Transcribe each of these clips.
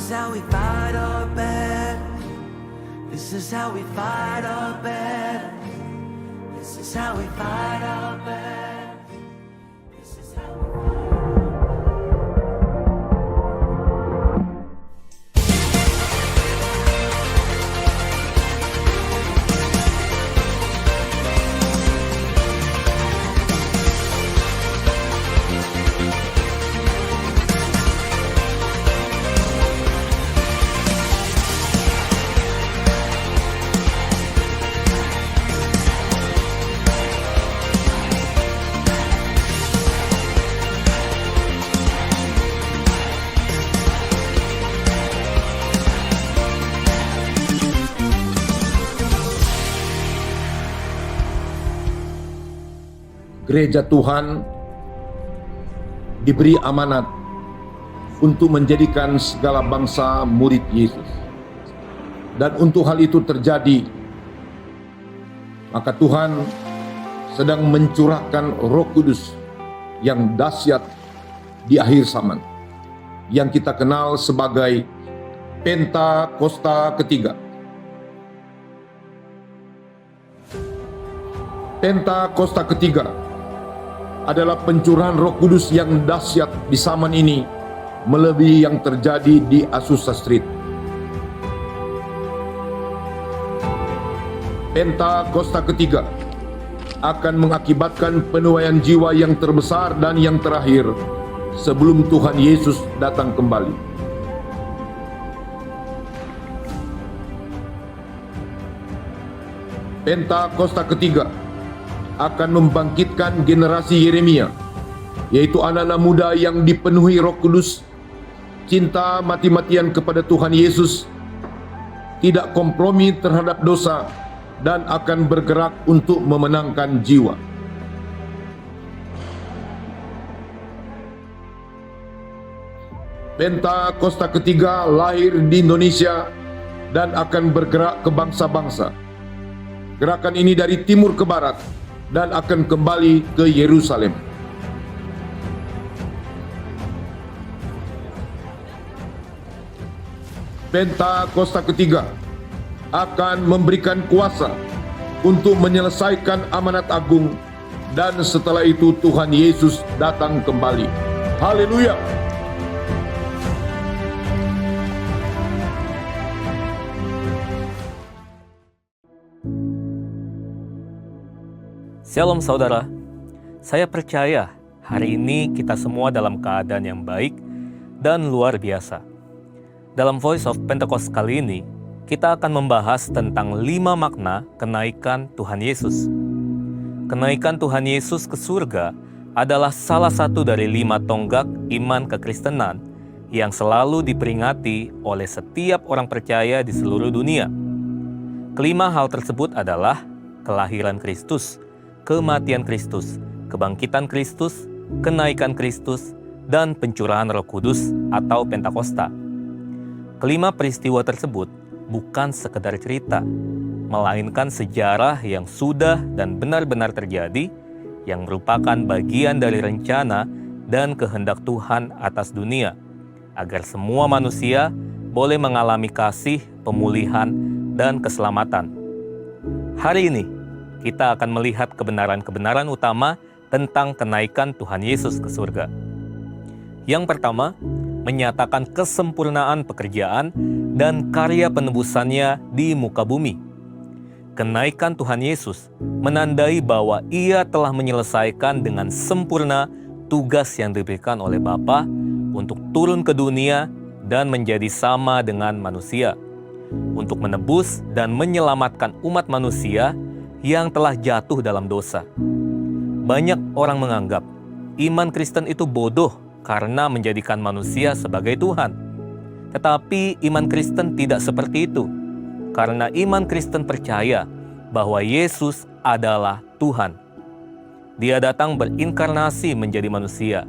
is how we fight our battles. This is how we fight our battles. This is how we fight our battles. This is how we Gereja Tuhan diberi amanat untuk menjadikan segala bangsa murid Yesus. Dan untuk hal itu terjadi, maka Tuhan sedang mencurahkan Roh Kudus yang dahsyat di akhir zaman, yang kita kenal sebagai Pentakosta ketiga. Pentakosta ketiga adalah pencurahan Roh Kudus yang dahsyat di zaman ini, melebihi yang terjadi di Azusa Street. Pentakosta ketiga akan mengakibatkan penuaian jiwa yang terbesar dan yang terakhir sebelum Tuhan Yesus datang kembali. Pentakosta ketiga akan membangkitkan generasi Yeremia, yaitu anak-anak muda yang dipenuhi Roh Kudus, cinta mati-matian kepada Tuhan Yesus, tidak kompromi terhadap dosa, dan akan bergerak untuk memenangkan jiwa. Pentakosta ketiga lahir di Indonesia dan akan bergerak ke bangsa-bangsa. Gerakan ini dari timur ke barat dan akan kembali ke Yerusalem. Pentakosta ketiga akan memberikan kuasa untuk menyelesaikan amanat agung, dan setelah itu Tuhan Yesus datang kembali. Haleluya! Shalom saudara, saya percaya hari ini kita semua dalam keadaan yang baik dan luar biasa. Dalam Voice of Pentecost kali ini, kita akan membahas tentang 5 makna kenaikan Tuhan Yesus. Kenaikan Tuhan Yesus ke surga adalah salah satu dari 5 tonggak iman kekristenan yang selalu diperingati oleh setiap orang percaya di seluruh dunia. Kelima hal tersebut adalah kelahiran Kristus, kematian Kristus, kebangkitan Kristus, kenaikan Kristus, dan pencurahan Roh Kudus atau Pentakosta. Kelima peristiwa tersebut bukan sekedar cerita, melainkan sejarah yang sudah dan benar-benar terjadi, yang merupakan bagian dari rencana dan kehendak Tuhan atas dunia, agar semua manusia boleh mengalami kasih, pemulihan, dan keselamatan. Hari ini, kita akan melihat kebenaran-kebenaran utama tentang kenaikan Tuhan Yesus ke surga. Yang pertama, menyatakan kesempurnaan pekerjaan dan karya penebusannya di muka bumi. Kenaikan Tuhan Yesus menandai bahwa Ia telah menyelesaikan dengan sempurna tugas yang diberikan oleh Bapa untuk turun ke dunia dan menjadi sama dengan manusia, untuk menebus dan menyelamatkan umat manusia yang telah jatuh dalam dosa. Banyak orang menganggap iman Kristen itu bodoh karena menjadikan manusia sebagai Tuhan. Tetapi iman Kristen tidak seperti itu, karena iman Kristen percaya bahwa Yesus adalah Tuhan. Dia datang berinkarnasi menjadi manusia,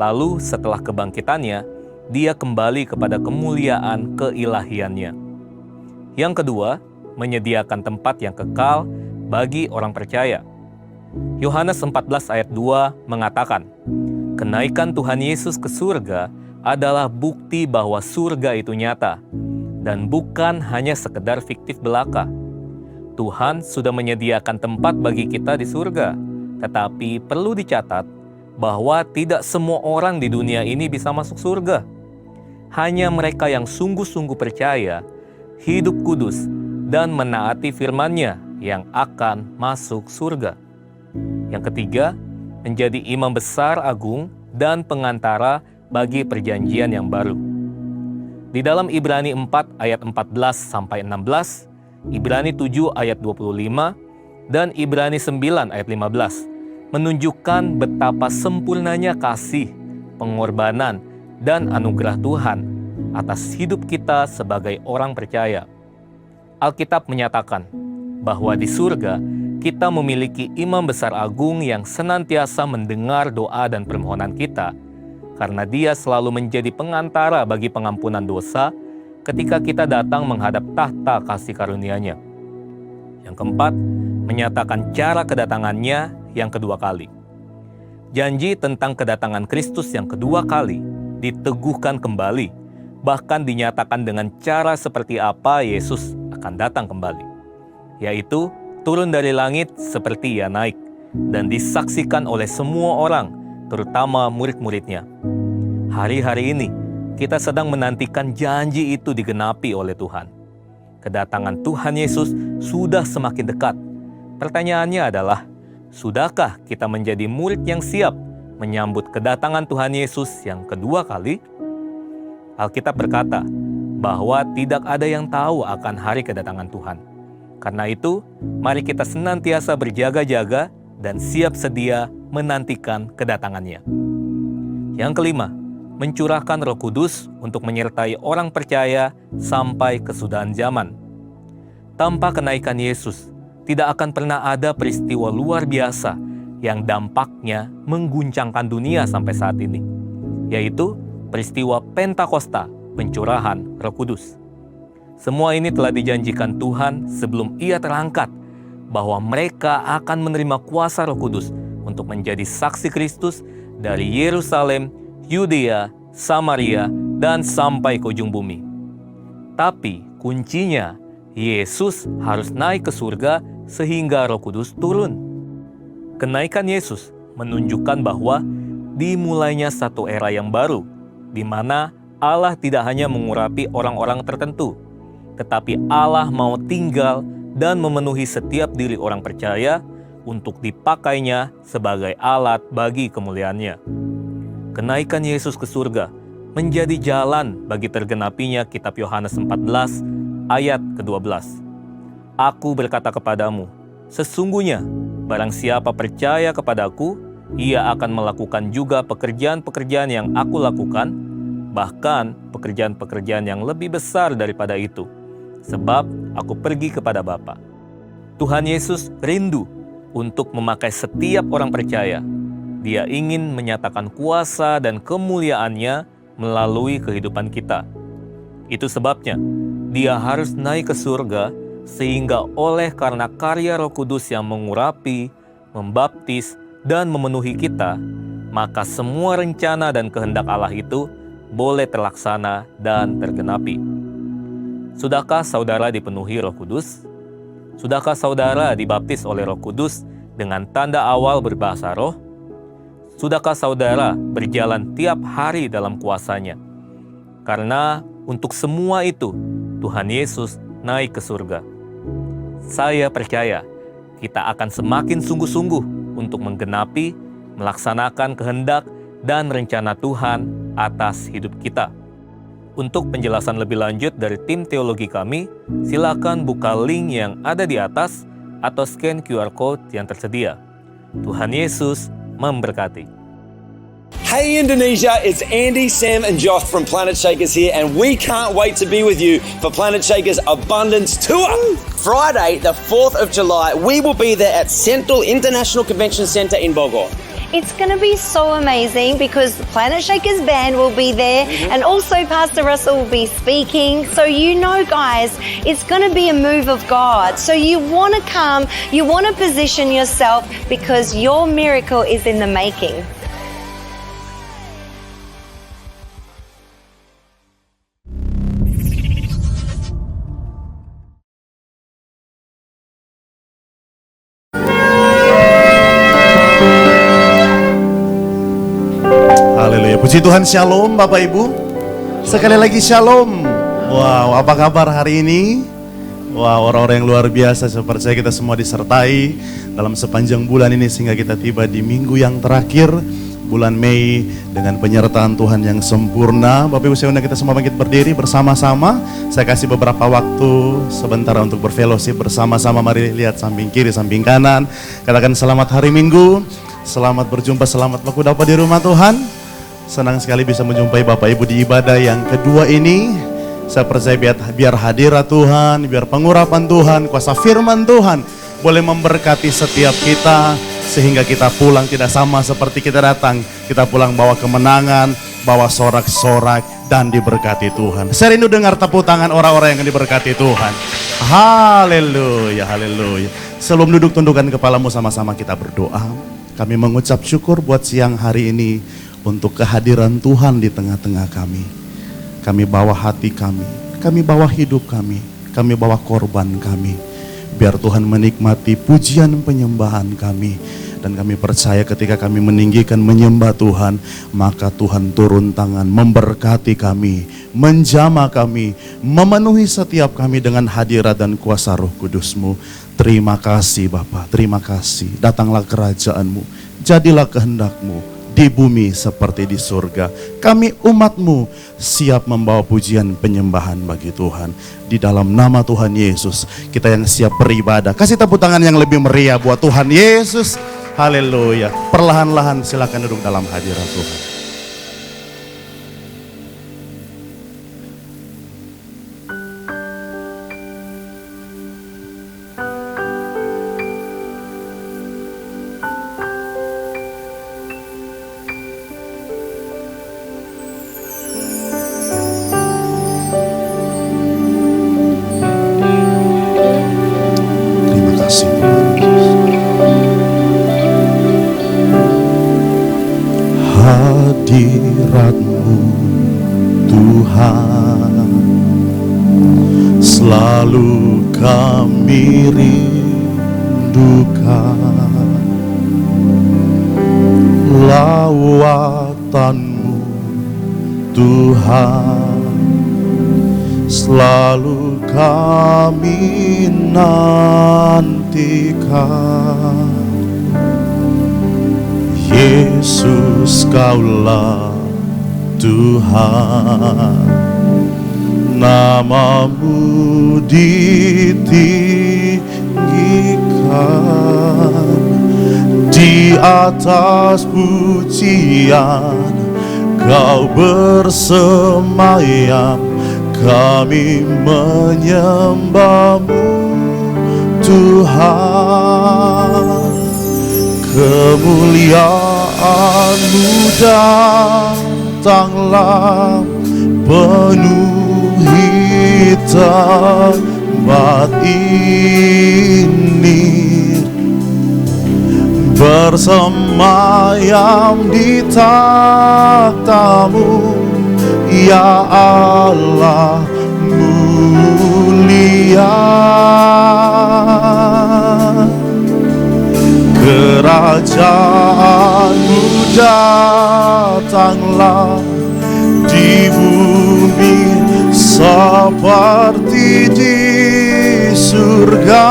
lalu setelah kebangkitannya, Dia kembali kepada kemuliaan keilahiannya. Yang kedua, menyediakan tempat yang kekal bagi orang percaya. Yohanes 14 ayat 2 mengatakan, kenaikan Tuhan Yesus ke surga adalah bukti bahwa surga itu nyata dan bukan hanya sekedar fiktif belaka. Tuhan sudah menyediakan tempat bagi kita di surga, tetapi perlu dicatat bahwa tidak semua orang di dunia ini bisa masuk surga. Hanya mereka yang sungguh-sungguh percaya, hidup kudus, dan menaati firman-Nya yang akan masuk surga. Yang ketiga, menjadi imam besar agung dan pengantara bagi perjanjian yang baru. Di dalam Ibrani 4 ayat 14-16, Ibrani 7 ayat 25, dan Ibrani 9 ayat 15 menunjukkan betapa sempurnanya kasih, pengorbanan, dan anugerah Tuhan atas hidup kita sebagai orang percaya. Alkitab menyatakan bahwa di surga kita memiliki imam besar agung yang senantiasa mendengar doa dan permohonan kita, karena dia selalu menjadi pengantara bagi pengampunan dosa ketika kita datang menghadap tahta kasih karunia-Nya. Yang keempat, menyatakan cara kedatangannya yang kedua kali. Janji tentang kedatangan Kristus yang kedua kali diteguhkan kembali, bahkan dinyatakan dengan cara seperti apa Yesus akan datang kembali, yaitu turun dari langit seperti Ia naik, dan disaksikan oleh semua orang, terutama murid-murid-Nya. Hari-hari ini, kita sedang menantikan janji itu digenapi oleh Tuhan. Kedatangan Tuhan Yesus sudah semakin dekat. Pertanyaannya adalah, sudahkah kita menjadi murid yang siap menyambut kedatangan Tuhan Yesus yang kedua kali? Alkitab berkata bahwa tidak ada yang tahu akan hari kedatangan Tuhan. Karena itu, mari kita senantiasa berjaga-jaga dan siap sedia menantikan kedatangannya. Yang kelima, mencurahkan Roh Kudus untuk menyertai orang percaya sampai kesudahan zaman. Tanpa kenaikan Yesus, tidak akan pernah ada peristiwa luar biasa yang dampaknya mengguncangkan dunia sampai saat ini, yaitu peristiwa Pentakosta, pencurahan Roh Kudus. Semua ini telah dijanjikan Tuhan sebelum Ia terangkat, bahwa mereka akan menerima kuasa Roh Kudus untuk menjadi saksi Kristus dari Yerusalem, Yudea, Samaria, dan sampai ke ujung bumi. Tapi kuncinya, Yesus harus naik ke surga sehingga Roh Kudus turun. Kenaikan Yesus menunjukkan bahwa dimulainya satu era yang baru, di mana Allah tidak hanya mengurapi orang-orang tertentu, tetapi Allah mau tinggal dan memenuhi setiap diri orang percaya untuk dipakainya sebagai alat bagi kemuliaan-Nya. Kenaikan Yesus ke surga menjadi jalan bagi tergenapinya kitab Yohanes 14 ayat ke-12. Aku berkata kepadamu, sesungguhnya barang siapa percaya kepadaku, ia akan melakukan juga pekerjaan-pekerjaan yang aku lakukan, bahkan pekerjaan-pekerjaan yang lebih besar daripada itu, sebab aku pergi kepada Bapa. Tuhan Yesus rindu untuk memakai setiap orang percaya. Dia ingin menyatakan kuasa dan kemuliaan-Nya melalui kehidupan kita. Itu sebabnya Dia harus naik ke surga, sehingga oleh karena karya Roh Kudus yang mengurapi, membaptis, dan memenuhi kita, maka semua rencana dan kehendak Allah itu boleh terlaksana dan tergenapi. Sudahkah saudara dipenuhi Roh Kudus? Sudahkah saudara dibaptis oleh Roh Kudus dengan tanda awal berbahasa roh? Sudahkah saudara berjalan tiap hari dalam kuasa-Nya? Karena untuk semua itu, Tuhan Yesus naik ke surga. Saya percaya kita akan semakin sungguh-sungguh untuk menggenapi, melaksanakan kehendak dan rencana Tuhan atas hidup kita. Untuk penjelasan lebih lanjut dari tim teologi kami, silakan buka link yang ada di atas atau scan QR Code yang tersedia. Tuhan Yesus memberkati. Hey Indonesia, it's Andy, Sam and Josh from Planet Shakers here, and we can't wait to be with you for Planet Shakers Abundance Tour. Friday, the 4th of July, we will be there at Central International Convention Centre in Bogor. It's going to be so amazing because the Planet Shakers band will be there and also Pastor Russell will be speaking. So you know, guys, it's going to be a move of God. So you want to come, you want to position yourself because your miracle is in the making. Puji Tuhan, shalom Bapak Ibu. Sekali lagi shalom. Wow, apa kabar hari ini? Wow, orang-orang yang luar biasa. Saya percaya kita semua disertai dalam sepanjang bulan ini sehingga kita tiba di minggu yang terakhir, bulan Mei, dengan penyertaan Tuhan yang sempurna. Bapak Ibu, saya undang kita semua bangkit berdiri bersama-sama. Saya kasih beberapa waktu sebentar untuk berfellowship bersama-sama. Mari lihat samping kiri, samping kanan. Katakan selamat hari Minggu, selamat berjumpa, selamat berkuda di rumah Tuhan. Senang sekali bisa menjumpai Bapak Ibu di ibadah yang kedua ini. Saya percaya biar hadirat Tuhan, biar pengurapan Tuhan, kuasa firman Tuhan boleh memberkati setiap kita, sehingga kita pulang tidak sama seperti kita datang. Kita pulang bawa kemenangan, bawa sorak-sorak, dan diberkati Tuhan. Saya rindu dengar tepuk tangan orang-orang yang diberkati Tuhan. Haleluya, haleluya. Sebelum duduk, tundukkan kepalamu, sama-sama kita berdoa. Kami mengucap syukur buat siang hari ini untuk kehadiran Tuhan di tengah-tengah kami. Kami bawa hati kami bawa hidup kami bawa korban kami. Biar Tuhan menikmati pujian penyembahan kami. Dan kami percaya ketika kami meninggikan menyembah Tuhan, maka Tuhan turun tangan memberkati kami, menjamah kami, memenuhi setiap kami dengan hadirat dan kuasa Roh Kudus-Mu. Terima kasih Bapa, terima kasih. Datanglah kerajaan-Mu, jadilah kehendak-Mu di bumi seperti di surga. Kami umat-Mu siap membawa pujian penyembahan bagi Tuhan. Di dalam nama Tuhan Yesus, kita yang siap beribadah. Kasih tepuk tangan yang lebih meriah buat Tuhan Yesus. Haleluya. Perlahan-lahan silakan duduk dalam hadirat Tuhan. Hadirat-Mu Tuhan selalu kami rindukan. Lawatan-Mu Tuhan selalu kami nantikan. Yesus, Kaulah Tuhan, nama-Mu ditinggikan. Di atas pujian Kau bersemayam, kami menyembah-Mu Tuhan. Kemuliaan-Mu datanglah, penuhi tempat ini. Bersemayam di takhta-Mu, ya Allah mulia. Kerajaan-Mu datanglah di bumi seperti di surga.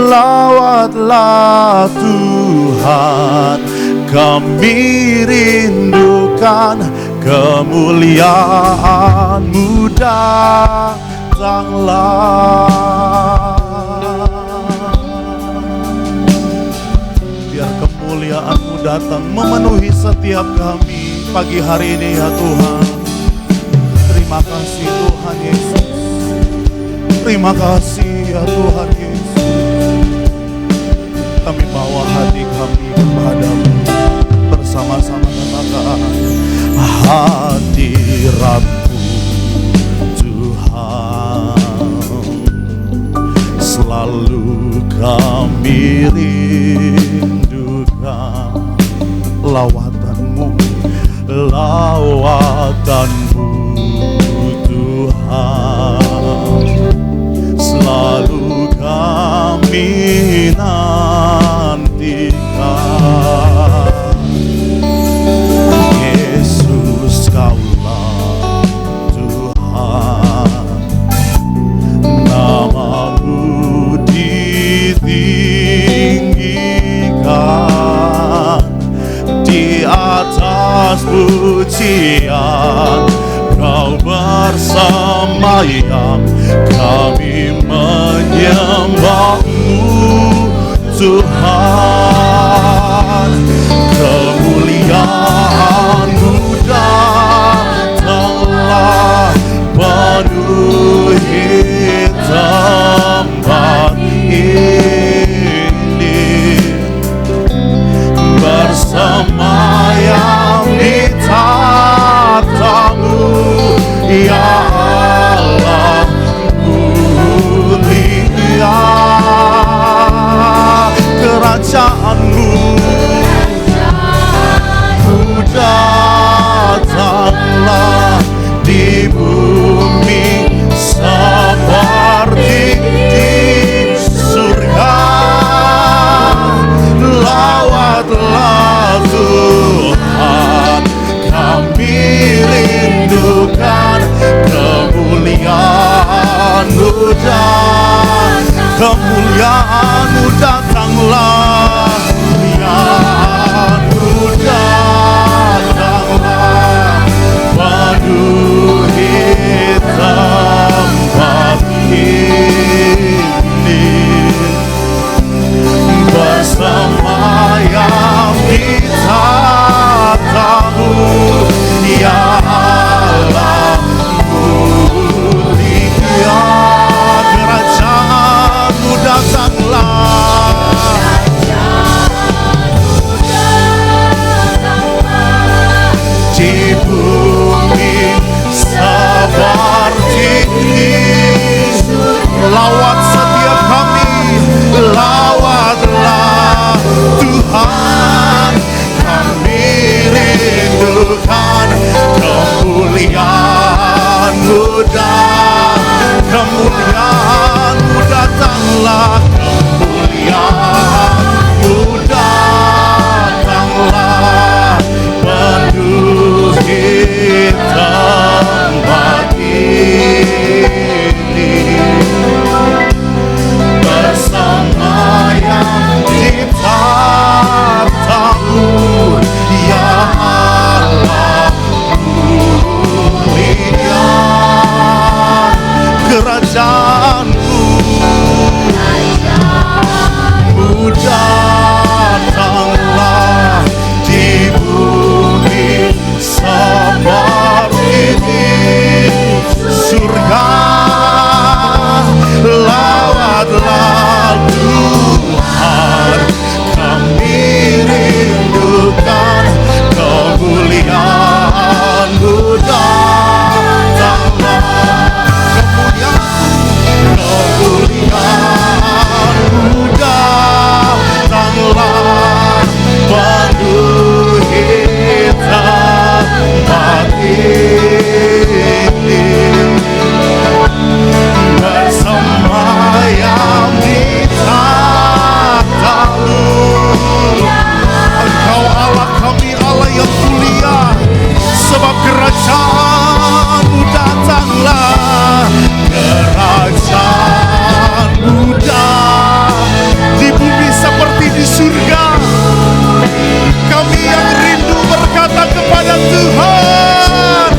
Lawatlah Tuhan, kami rindukan. Kemuliaan-Mu datanglah. Kemuliaan-Mu datang memenuhi setiap kami pagi hari ini ya Tuhan. Terima kasih Tuhan Yesus. Terima kasih ya Tuhan Yesus. Kami bawa hati kami kepada-Mu bersama-sama katakan, hadirat-Mu Tuhan selalu kami rindukan. Lawatan-Mu Tuhan selalu kami nantikan. kemuliaan, Kau bersemayam, kami menyembah-Mu Tuhan. Kemuliaan-Mu datanglah penuhi tempat ini, bersemayam di tahta-Mu, ya Allah mulia. Kerajaan-Mu datanglah di bumi seperti di surga. Lawatlah Tuhan, kami rindukan kemuliaan-Mu kemuliaan-Mu datanglah, kemuliaan-Mu datanglah penuhi tempat ini, bersemayam di tahta-Mu, ya Allah mulia. Kerajaan-Mu datanglah, di bumi seperti ini. Lawat setiap kami, lawatlah Tuhan, kami rindukan kemuliaan-Mu kemuliaan-Mu datanglah, kemuliaan-Mu datanglah penuhi tempat ini, bersemayam di tahta-Mu, ya Allah mulia. Kerajaan-Mu datanglah di bumi seperti di surga. Lawatlah Tuhan, kami rindukan kemuliaan-Mu datanglah, kemuliaan-Mu datanglah penuhi tempat ini, bersemayam di tahta-Mu. Engkau Allah kami, Allah yang mulia, sebab kerajaan-Mu datanglah, kerajaan-Mu di bumi seperti di surga. Kami yang rindu berkata kepada Tuhan,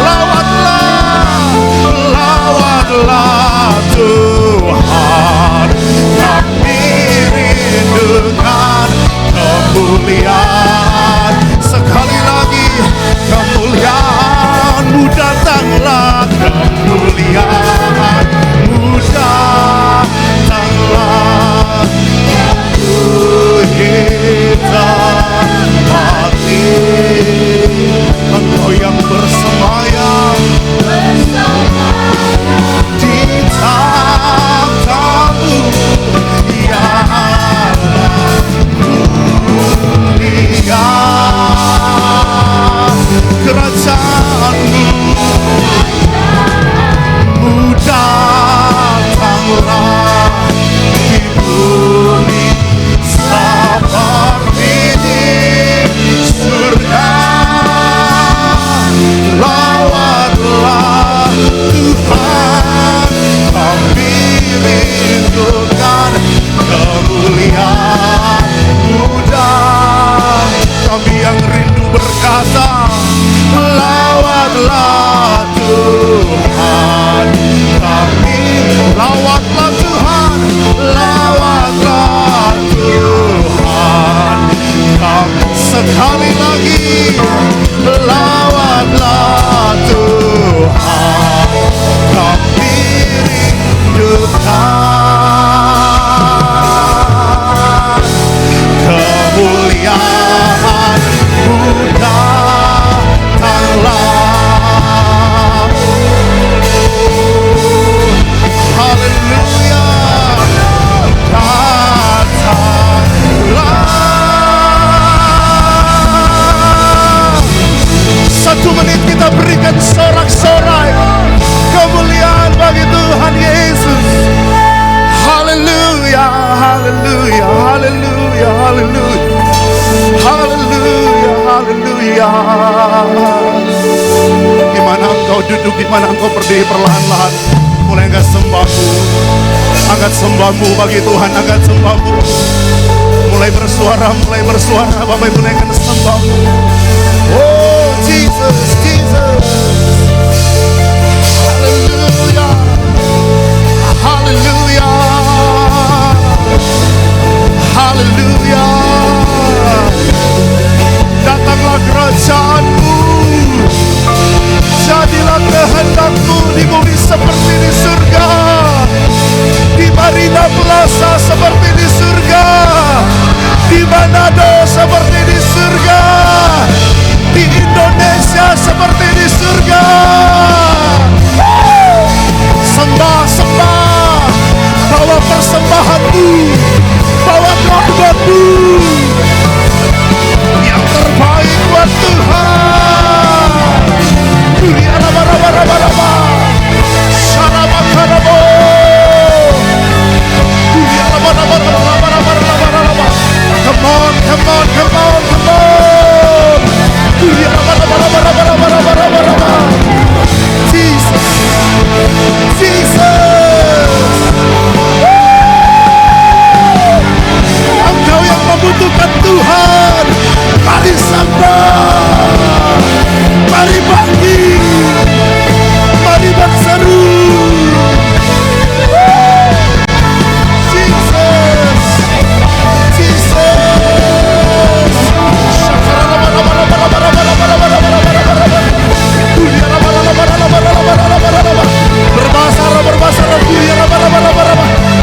lawatlah, lawatlah Tuhan, kami rindukan kemuliaan. Sekali lagi, kemuliaan-Mu datanglah, kemuliaan-Mu datanglah penuhi tempat ini. Engkau yang bersemayam di tahta-Mu, ya Allah mulia. Kerajaan-Mu datanglah di bumi seperti di surga. Lawatlah Tuhan, kami rindukan engkau duduk, di mana engkau berdiri, perlahan-lahan mulai angkat sembahmu. Angkat sembahmu bagi Tuhan, angkat sembahmu. Mulai bersuara, Bapak Ibu naikkan sembahmu. Oh Jesus, Jesus. Hallelujah. Hallelujah. Hallelujah. Datanglah kerajaanmu. Jadilah kehendakmu di bumi seperti di surga. Di Marina Plaza seperti di surga. Di Manado seperti di surga. Di Indonesia seperti di surga. Sembah, sembah. Bawa persembahanmu. Bawa korbanmu. Yang terbaik buat Tuhan. Dunia raba-raba-raba-raba. Syarabakarabo. Dunia raba-raba-raba-raba-raba-raba. Come on, come on, come on, come on. Dunia raba-raba-raba-raba-raba-raba-raba. Jesus, Jesus. Engkau yang membutuhkan Tuhan. Mari sembah, mari bangkit, mari berseru. Jesus, Jesus. Berbahasa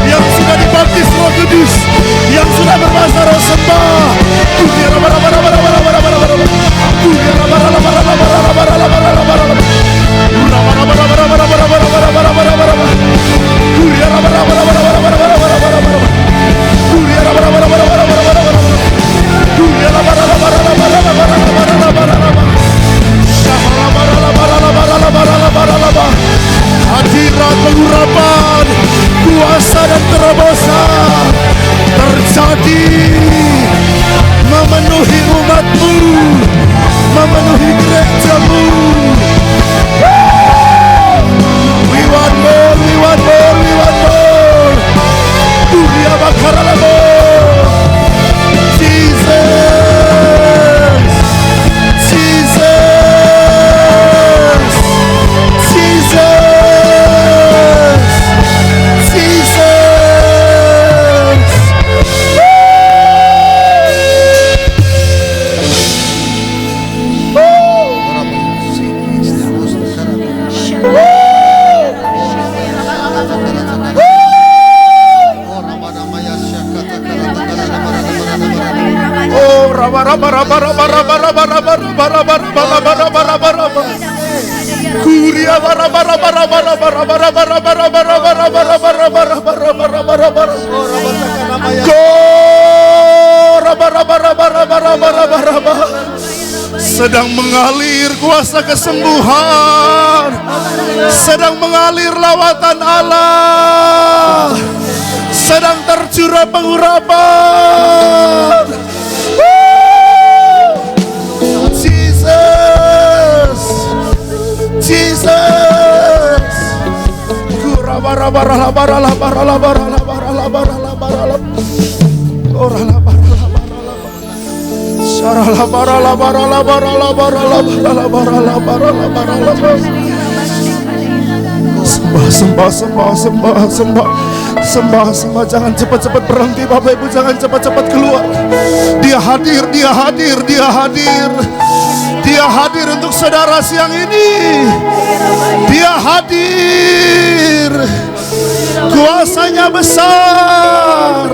yang sudah dibaptis Roh Kudus, yang sudah berbahasa roh sembah. Hadirat pengurapan, kuasa dan terobosan terjadi, memenuhi umatmu, memenuhi gerejamu. We want more, we want more, we want more. Dunia bakaralamo. Jesus, Jesus, Jesus. Sedang mengalir kuasa kesembuhan, sedang mengalir lawatan Allah, sedang tercurah pengurapan. Jesus, Jesus. Sembah, jangan cepat-cepat berhenti Bapak Ibu, jangan cepat-cepat keluar. Dia hadir, dia hadir, dia hadir. Dia hadir untuk saudara siang ini. Dia hadir. Kuasanya besar.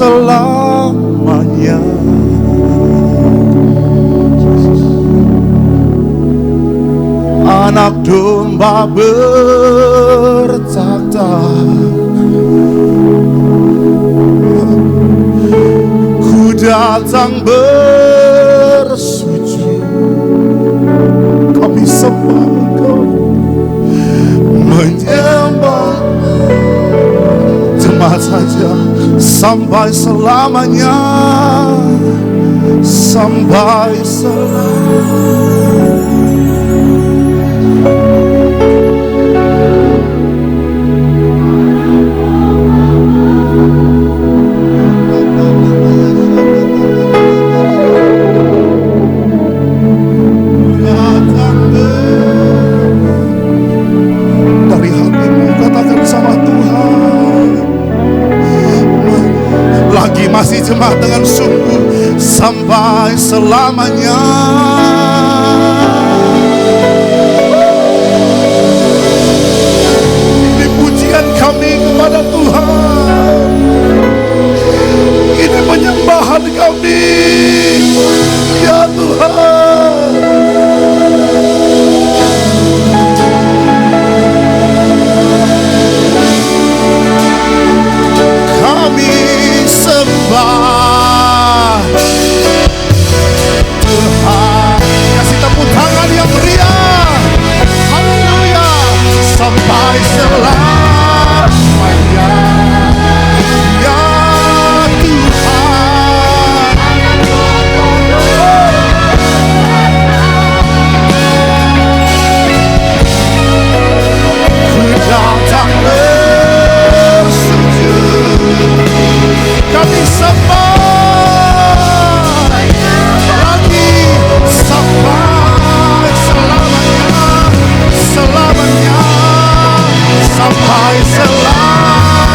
selamanya. Anak domba bertahta, ku datang bersujud, kami sembah Engkau, menyembah jemaat saja sampai selamanya, sampai selamanya. Masih jemaat dengan sungguh sampai selamanya. Ini pujian kami kepada Tuhan, ini penyembahan kami, ya Tuhan. Kami sembah Tuhan. Kasih tepuk tangan yang meriah. Haleluya. Sampai selamanya, ya Tuhan. Ku datang bersujud, kami sembah lagi sampai selamanya, selamanya, sampai selamanya,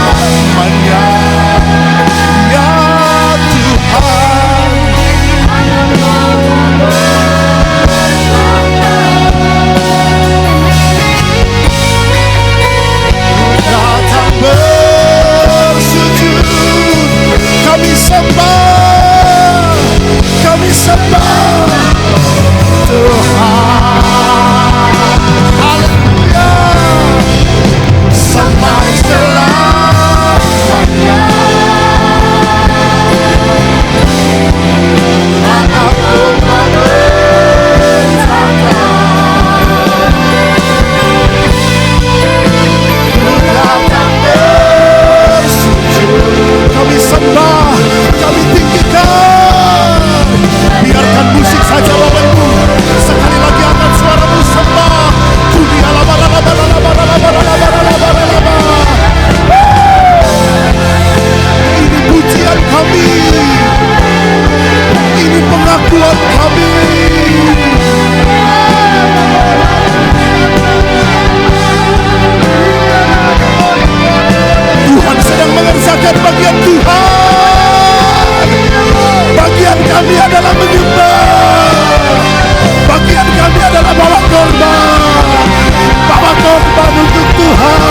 ya Tuhan. Datang bersujud, kami sembah, kami sembah Tuhan. Haleluya. Sampai selamanya, anak domba bertahta, ku datang bersujud, kami sembah, kami tinggikan. Biarkan musik saja Bapak Ibu, sekali lagi angkat suaramu sembah. Kudia laba laba laba laba laba laba laba laba. Ini pujian kami, ini pengakuan kami. Tuhan sedang mengerjakan bagian Tuhan. Bagian kami adalah menyembah. Bagian kami adalah bawa korban. Bawa korban untuk Tuhan.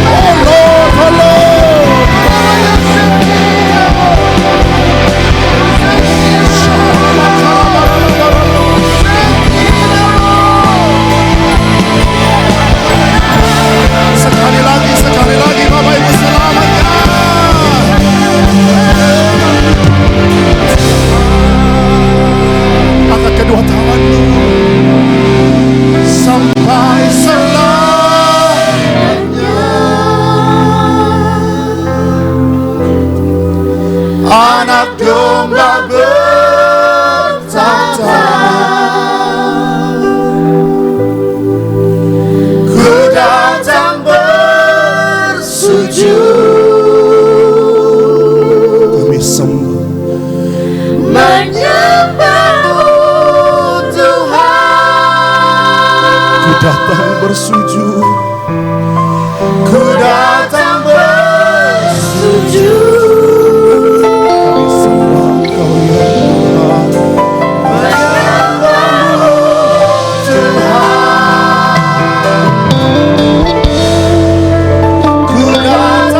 Oh Lord, oh Lord. Sekali lagi Bapak Ibu selamanya. Angkat kedua tanganmu sampai selamanya. Anak domba bertahta, ku datang bersujud, kami sembah menyembah Tuhan. Ku datang bersujud, ku datang bersujud. Kami sembah Engkau ya Tuhan, menyembah Tuhan. Ku datang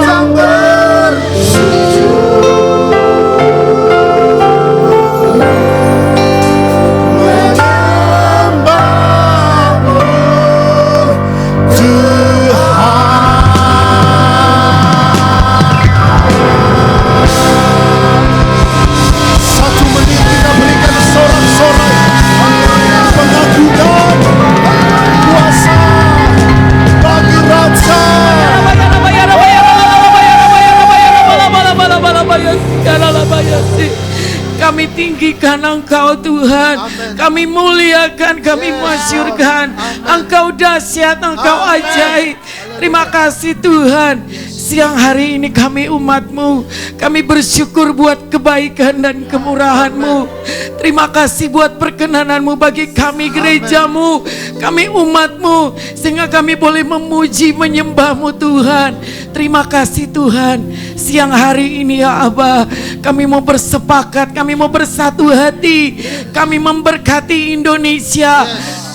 memuliakan Engkau Tuhan. Kami muliakan, kami masyurkan. Engkau dahsyat, Engkau ajaib. Terima kasih Tuhan. Siang hari ini kami umat-Mu, kami bersyukur buat kebaikan dan kemurahan-Mu. Terima kasih buat perkenanan-Mu bagi kami gereja-Mu, kami umat-Mu, sehingga kami boleh memuji menyembah-Mu Tuhan. Terima kasih Tuhan. Siang hari ini ya Aba, kami mau bersepakat, kami mau bersatu hati, kami memberkati Indonesia.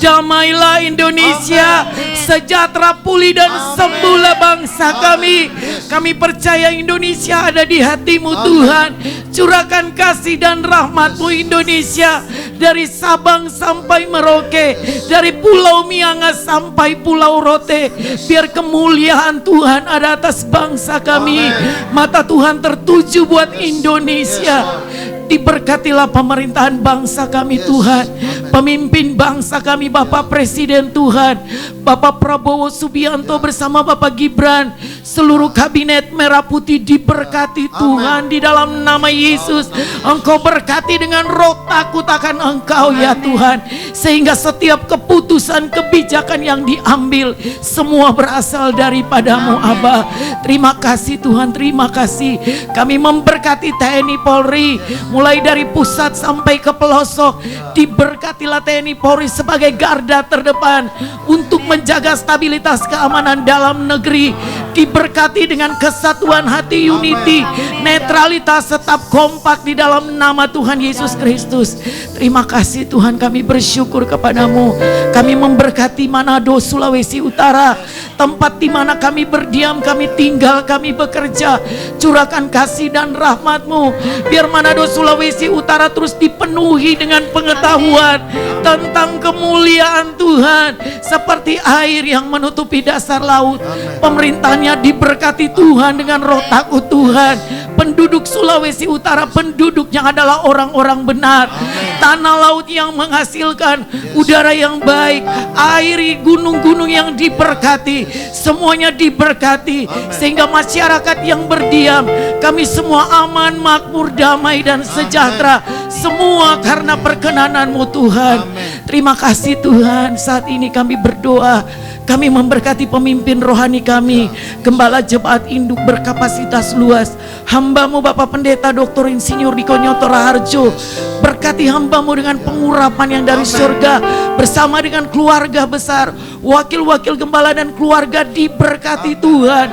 Damailah Indonesia, sejahtera pulih dan sembuhlah bangsa kami. Kami percaya Indonesia ada di hati-Mu Tuhan. Curahkan kasih dan rahmat-Mu Indonesia, dari Sabang sampai Merauke, dari Pulau Miangas sampai Pulau Rote. Biar kemuliaan Tuhan ada atas bangsa kami. Mata Tuhan tertuju buat Indonesia. Diberkatilah pemerintahan bangsa kami Tuhan. Pemimpin bangsa kami Bapak Presiden Tuhan, Bapak Prabowo Subianto bersama Bapak Gibran. Seluruh kabinet merah putih diberkati Tuhan di dalam nama Yesus. Engkau berkati dengan roh takut akan Engkau ya Tuhan. Sehingga setiap keputusan kebijakan yang diambil semua berasal daripada-Mu Aba. Terima kasih Tuhan, terima kasih. Kami memberkati TNI Polri, mulai dari pusat sampai ke pelosok. Diberkatilah TNI Polri sebagai garda terdepan untuk menjaga stabilitas keamanan dalam negeri. Diberkati dengan kesatuan hati, unity, netralitas, tetap kompak di dalam nama Tuhan Yesus Kristus. Terima kasih Tuhan, kami bersyukur kepada-Mu. Kami memberkati Manado, Sulawesi Utara, tempat di mana kami berdiam, kami tinggal, kami bekerja. Curahkan kasih dan rahmat-Mu, biar Manado, Sulawesi Utara terus dipenuhi dengan pengetahuan tentang kemuliaan Tuhan, seperti air yang menutupi dasar laut. Pemerintahnya diberkati Tuhan dengan roh takut Tuhan. Penduduk Sulawesi Utara, penduduknya adalah orang-orang benar. Tanah laut yang menghasilkan udara yang baik, air gunung-gunung yang diberkati, semuanya diberkati. Sehingga masyarakat yang berdiam, kami semua aman, makmur, damai dan sejahtera. Semua karena perkenanan-Mu Tuhan. Terima kasih Tuhan. Saat ini kami berdoa, kami memberkati pemimpin rohani kami, Gembala Jemaat Induk berkapasitas luas, hamba-Mu Bapak Pendeta Dr. Insinyur Diko Nyoto Raharjo. Berkati hamba-Mu dengan pengurapan yang dari surga, bersama dengan keluarga besar, wakil-wakil gembala dan keluarga diberkati Tuhan.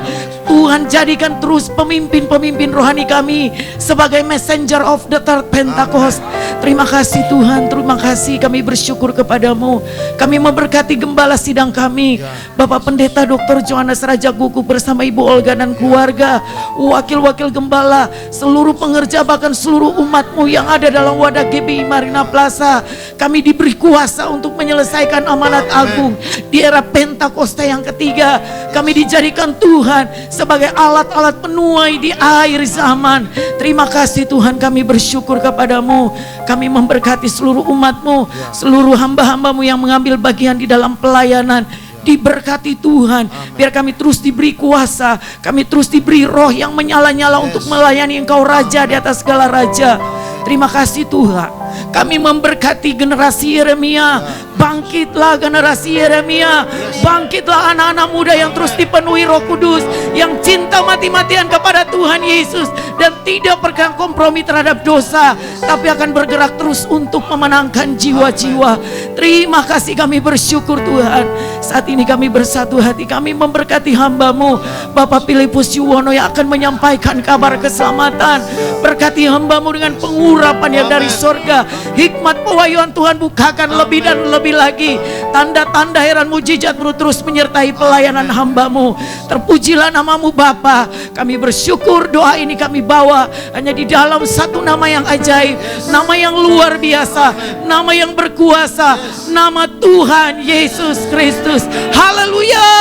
Tuhan jadikan terus pemimpin-pemimpin rohani kami sebagai messenger of the third Pentecost. Terima kasih Tuhan, terima kasih, kami bersyukur kepada-Mu. Kami memberkati gembala sidang kami, Bapak Pendeta Dr. Johannes Raja Gugu bersama Ibu Olga dan keluarga, wakil-wakil gembala, seluruh pengerja, bahkan seluruh umat-Mu yang ada dalam wadah GBI Marina Plaza. Kami diberi kuasa untuk menyelesaikan amanat agung di era Pentakosta yang ketiga. Kami dijadikan Tuhan sebagai alat-alat penuai di akhir zaman. Terima kasih Tuhan, kami bersyukur kepada-Mu. Kami memberkati seluruh umat-Mu, seluruh hamba-hamba-Mu yang mengambil bagian di dalam pelayanan. Diberkati Tuhan, biar kami terus diberi kuasa, kami terus diberi roh yang menyala-nyala untuk melayani Engkau Raja di atas segala raja. Terima kasih Tuhan. Kami memberkati generasi Yeremia. Bangkitlah generasi Yeremia. Bangkitlah anak-anak muda yang terus dipenuhi Roh Kudus, yang cinta mati-matian kepada Tuhan Yesus dan tidak pernah kompromi terhadap dosa, tapi akan bergerak terus untuk memenangkan jiwa-jiwa. Terima kasih, kami bersyukur Tuhan. Saat ini kami bersatu hati, kami memberkati hamba-Mu Bapak Filipus Yuwono yang akan menyampaikan kabar keselamatan. Berkati hamba-Mu dengan pengurapan yang dari surga. Hikmat pewahyuan Tuhan bukakan lebih dan lebih lagi. Tanda-tanda heran mujizat-Mu terus menyertai pelayanan hamba-Mu. Terpujilah nama-Mu Bapa. Kami bersyukur, doa ini kami bawa hanya di dalam satu nama yang ajaib, nama yang luar biasa, nama yang berkuasa, nama Tuhan Yesus Kristus. Haleluya.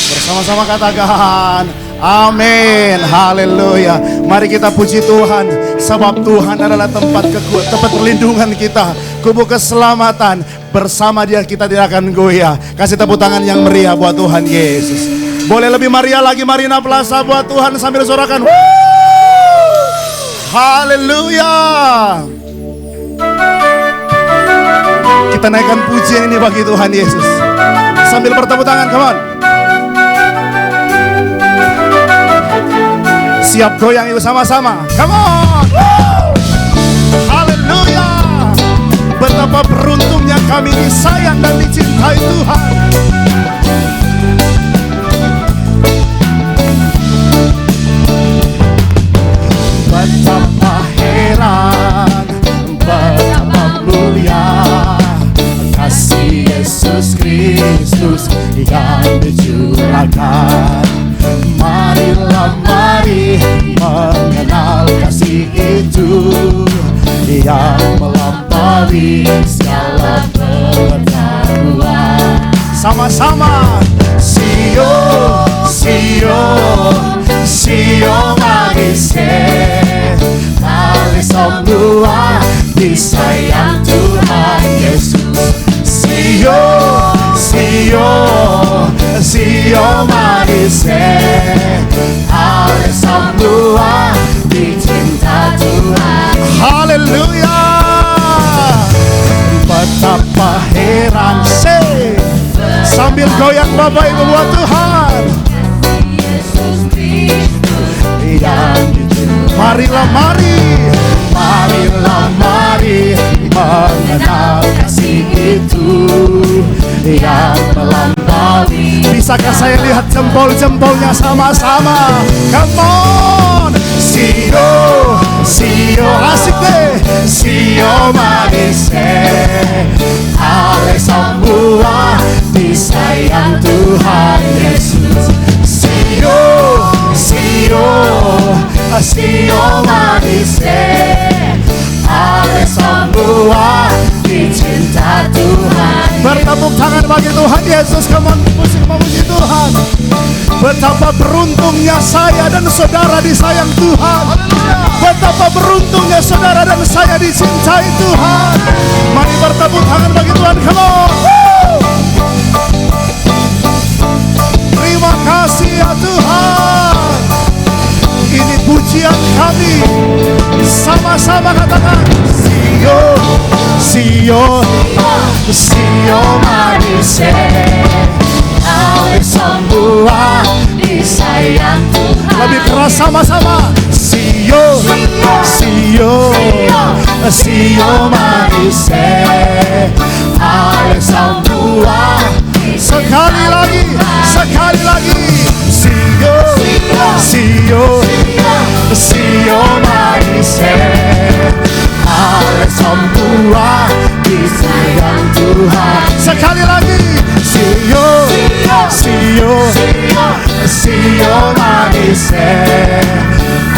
Bersama-sama katakan amin, haleluya. Mari kita puji Tuhan, sebab Tuhan adalah tempat perlindungan kita, kubu keselamatan. Bersama Dia kita tidak akan goyah. Kasih tepuk tangan yang meriah buat Tuhan Yesus. Boleh lebih meriah lagi Marina Plaza buat Tuhan sambil sorakan. Haleluya. Kita naikkan pujian ini bagi Tuhan Yesus. Sambil bertepuk tangan, come on. Siap goyang yuk sama-sama. Come on. Woo! Haleluya. Betapa beruntungnya kami disayang dan dicintai Tuhan. Betapa heran, betapa mulia kasih Yesus Kristus yang dicurahkan. Marilah mari mengenal kasih itu yang melampaui segala pengetahuan. Sama-sama, Sio, Sio, Sio manisnya, kali semua disayang Tuhan Yesus. Sio, Sio, Sio manisnya, kali semua dicinta Tuhan. Haleluya. Betapa heran sih, sambil goyang Bapak Ibu buat Tuhan. Marilah mari, marilah mari mengenal kasih itu yang melampaui. Bisakah saya lihat jempol-jempolnya sama-sama? Come on, Sio, Sio asik deh, Sio manis deh. Ale semua disayang Tuhan Yesus. Sio, Sio, Sio manis deh. Ale semua dicinta Tuhan. Bertepuk tangan bagi Tuhan Yesus. Come on, musik memuji Tuhan. Betapa beruntungnya saya dan saudara disayang Tuhan. Betapa beruntungnya saudara dan saya dicintai Tuhan. Mari bertepuk tangan bagi Tuhan. Come on. Woo! Terima kasih ya Tuhan. Ini pujian kami. Sama-sama katakan, Sio, Sio, Sio manisnya, ale semua disayang Tuhan. Lebih keras sama-sama, Sio, Sio, Sio manisnya, ale semua. Sekali lagi, sekali lagi, Sio, Sio, Sio manisnya, ale semua disayang Tuhan. Sekali lagi, Sio, Sio, Sio manisnya,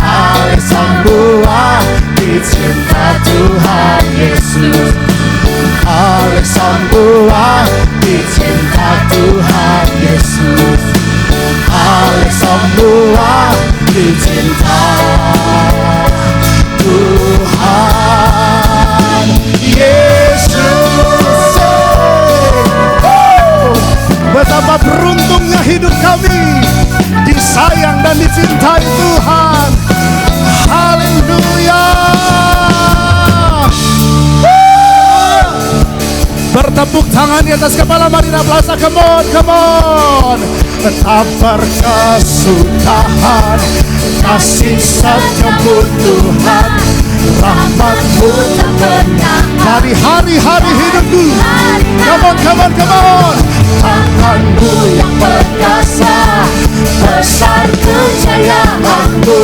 ale semua dicinta Tuhan Yesus. Ale semua dicinta Tuhan Yesus. Ale semua dicinta Tuhan Yesus. Betapa beruntungnya hidup kami, disayang dan dicintai Tuhan. Haleluya. Bertepuk tangan di atas kepala Marina Plaza. Come on, come on. Tetap berkesudahan, kasih setiamu Tuhan, rahmat-Mu tak pernah dari hari-hari hidupku. Come on, come on, come on. Tangan-Mu yang perkasa, besar kejayaan-Mu,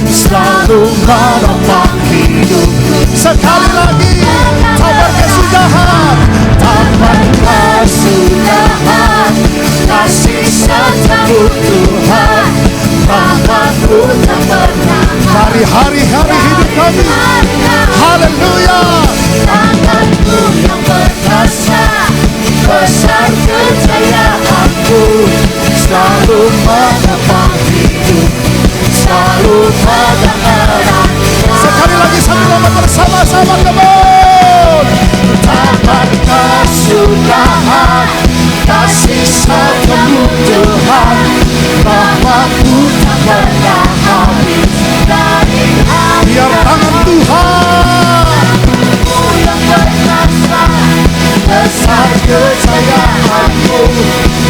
selalu menopang hidupku. Sekali lagi, tak berkesudahan, tak berkesudahan, kasih setiamu Tuhan, rahmat-Mu tak pernah dari hari-hari hidup kami. Haleluya. Tangan-Mu yang perkasa, besar kejayaan-Mu, selalu menopang hidup, selalu menopang. Sekali lagi sambil ngomong bersama-sama, kebun. Tak berkesudahan, kasih setiamu Tuhan, rahmat-Mu tak pernah habis dari hari Biar tangan Tuhan besar kesayanganmu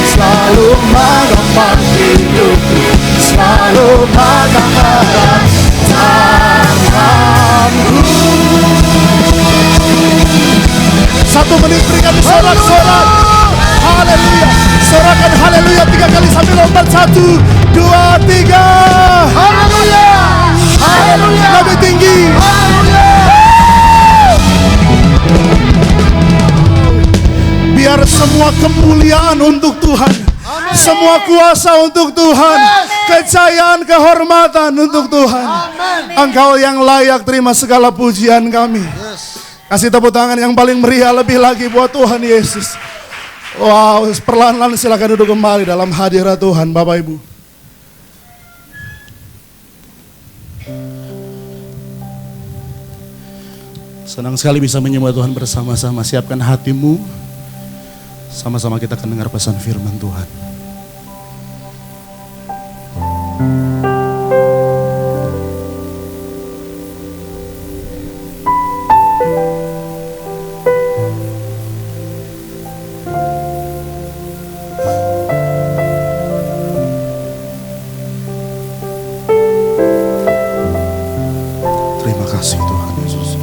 selalu mengemban hidupku, selalu mengemban tanganmu. 1 menit berikan sorak-sorak haleluya. Sorakan haleluya 3 kali sambil lompat. 1, 2, 3. Haleluya. Haleluya. Lebih tinggi. Haleluya. Biar semua kemuliaan untuk Tuhan, semua kuasa untuk Tuhan, kejayaan, kehormatan untuk Tuhan. Engkau yang layak terima segala pujian kami. Kasih tepuk tangan yang paling meriah lebih lagi buat Tuhan Yesus. Wow, perlahan-lahan silakan duduk kembali dalam hadirat Tuhan, Bapak Ibu. Senang sekali bisa menyembah Tuhan bersama-sama. Siapkan hatimu. Sama-sama kita akan dengar pesan firman Tuhan. Terima kasih Tuhan Yesus.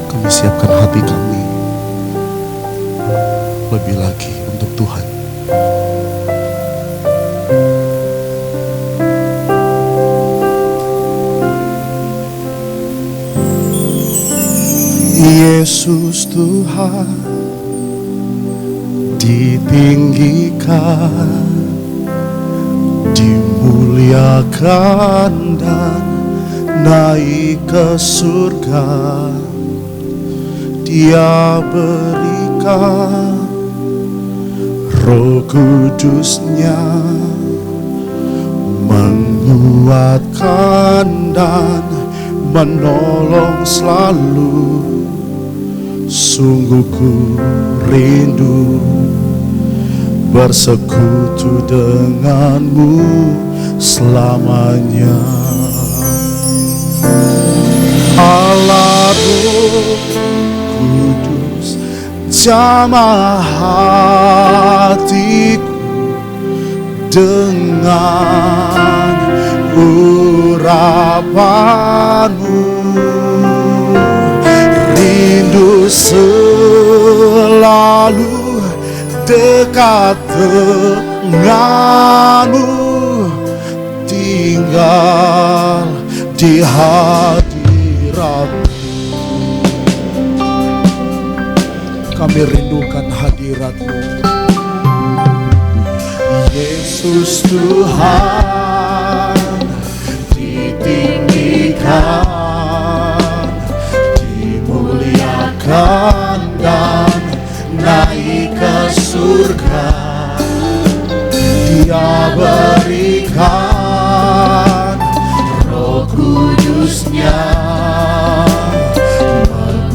Kami siapkan hati kami lebih lagi untuk Tuhan. Yesus Tuhan ditinggikan, dimuliakan dan naik ke surga. Dia berikan Roh Kudus-Nya menguatkan dan menolong selalu. Sungguh ku rindu bersekutu denganmu selamanya. Allah Roh Kudus, jamah hatiku dengan urapanmu. Rindu selalu dekat denganmu, tinggal di hadiratmu. Kami rindukan hadiratmu, Yesus Tuhan ditinggikan, dimuliakan dan naik ke surga. Dia berikan Roh Kudus-Nya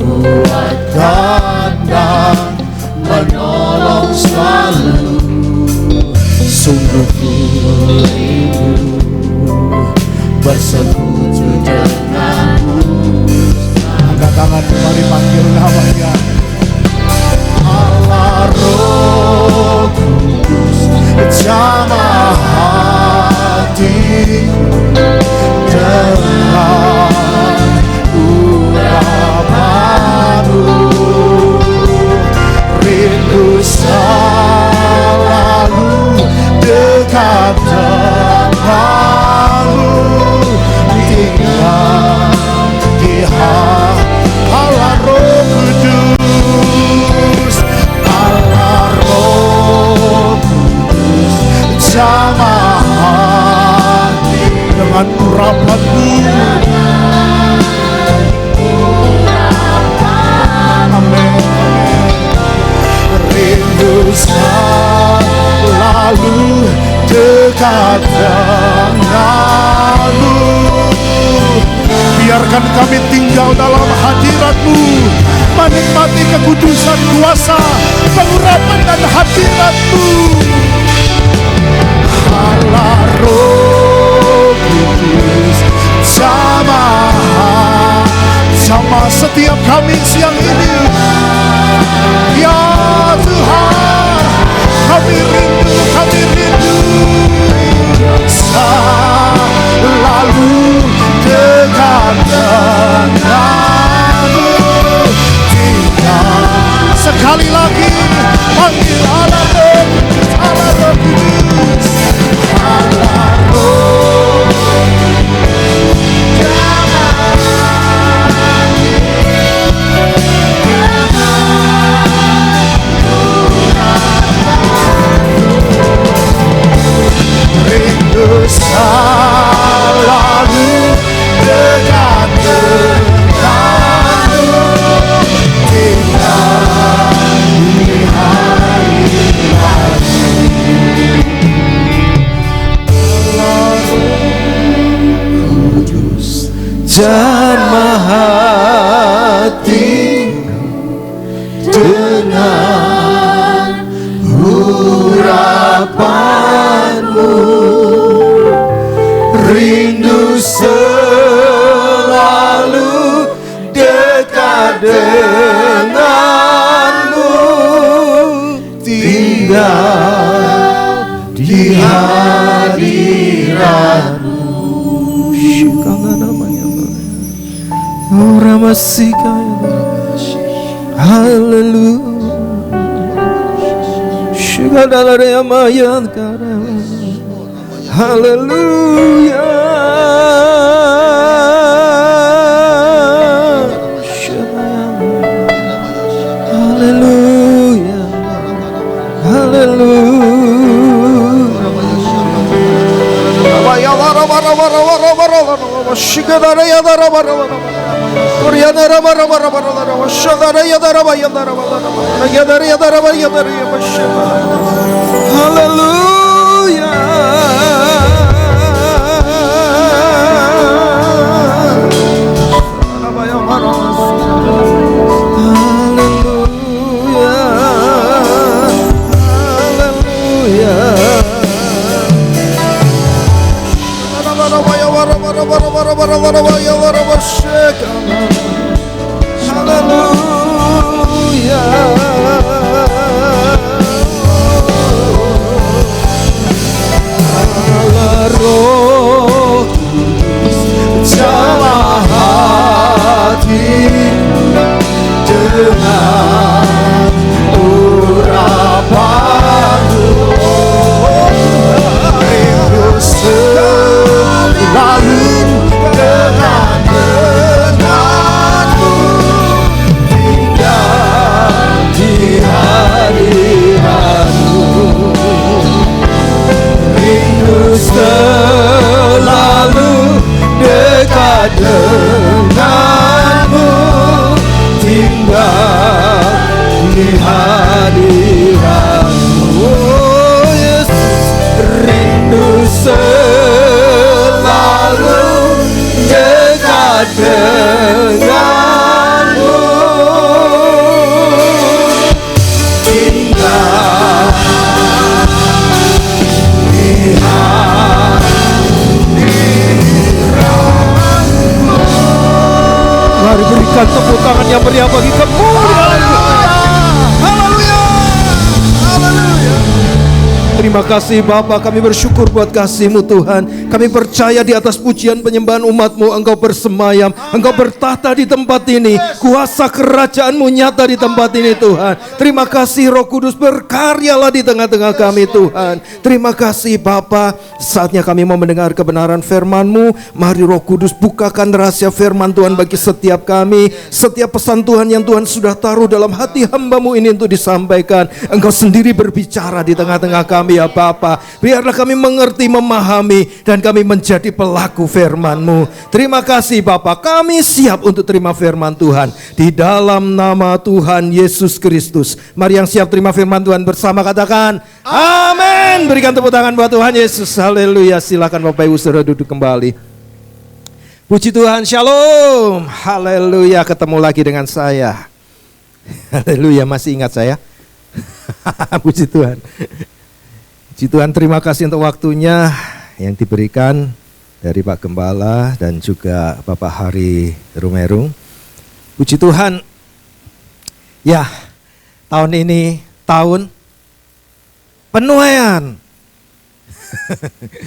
menguatkan dan menolong selalu. Sungguh ku rindu bersekutu denganmu. Angkat tangan, mari panggil namanya. Allah Roh Kudus, jamah hatiku dengan urapanmu. Rindu selalu dekat denganmu, tinggal di hati. Allah Roh Kudus, Allah Roh Kudus, jamah hati dengan urapanmu. Amin. Rindu selalu dekat denganmu. Biarkan kami tinggal dalam hadirat-Mu, menikmati kekudusan, kuasa, pengurapan dan hadirat-Mu. Allah Roh Kudus, jamah Jamah setiap kami siang ini. Ya Tuhan, kami rindu selalu dekat denganmu. Tinggal sekali lagi panggil Allah Roh Kudus, Allah Roh. Rindu selalu dekat denganmu, tinggal di hadiratmu. Allah Kudus, jamah hatiku dengan urapanmu. Rindu selalu dekat denganmu, tinggal di hadiratmu. Haleluya. Haleluya. Haleluya. Denganmu tinggal di hadiratmu, oh Yesus. Rindu selalu dekat denganmu, tinggal di hadiratmu. Mari berikan tepuk tangan yang meriah bagi kemuliaan. Haleluya. Haleluya. Terima kasih Bapa, kami bersyukur buat kasih-Mu Tuhan. Kami percaya di atas pujian penyembahan umat-Mu Engkau bersemayam, Engkau bertahta di tempat ini. Kuasa kerajaan-Mu nyata di tempat ini Tuhan. Terima kasih Roh Kudus, berkaryalah di tengah-tengah kami Tuhan. Terima kasih Bapa. Saatnya kami mau mendengar kebenaran firman-Mu. Mari Roh Kudus bukakan rahasia firman Tuhan bagi setiap kami. Setiap pesan Tuhan yang Tuhan sudah taruh dalam hati hamba-Mu ini untuk disampaikan, Engkau sendiri berbicara di tengah-tengah kami ya Bapa. Biarlah kami mengerti, memahami, dan kami menjadi pelaku firman-Mu. Terima kasih Bapa, kami siap untuk terima firman Tuhan di dalam nama Tuhan Yesus Kristus. Mari yang siap terima firman Tuhan bersama katakan amin. Berikan tepuk tangan buat Tuhan Yesus. Haleluya. Silakan Bapak Ibu Saudara duduk kembali. Puji Tuhan, shalom. Haleluya, ketemu lagi dengan saya. Haleluya, masih ingat saya? Puji Tuhan. Puji Tuhan, terima kasih untuk waktunya yang diberikan dari Pak Gembala dan juga Bapak Hari Rumerung. Puji Tuhan. Ya, tahun ini tahun penuaian.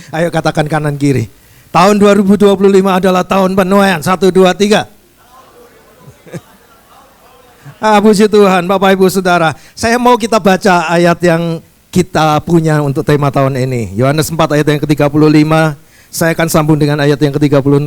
Ayo katakan kanan kiri. Tahun 2025 adalah tahun penuaian. 1, 2, 3. Puji Tuhan, Bapak Ibu Saudara. Saya mau kita baca ayat yang kita punya untuk tema tahun ini. Yohanes 4 ayat yang ke-35. Saya akan sambung dengan ayat yang ke-36.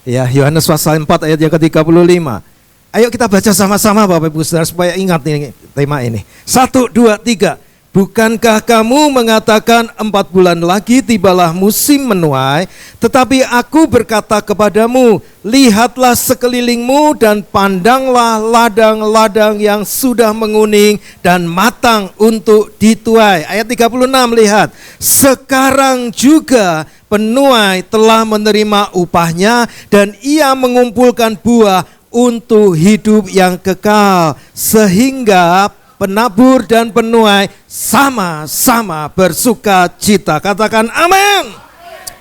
Ya, Yohanes pasal 4 ayat yang ke-35. Ayo kita baca sama-sama Bapak Ibu Saudara supaya ingat nih tema ini. 1, 2, 3. Bukankah kamu mengatakan 4 bulan lagi tibalah musim menuai, tetapi aku berkata kepadamu, lihatlah sekelilingmu dan pandanglah ladang-ladang yang sudah menguning dan matang untuk dituai. Ayat 36, lihat. Sekarang juga penuai telah menerima upahnya dan ia mengumpulkan buah untuk hidup yang kekal, sehingga penabur dan penuai sama-sama bersuka cita. Katakan amin.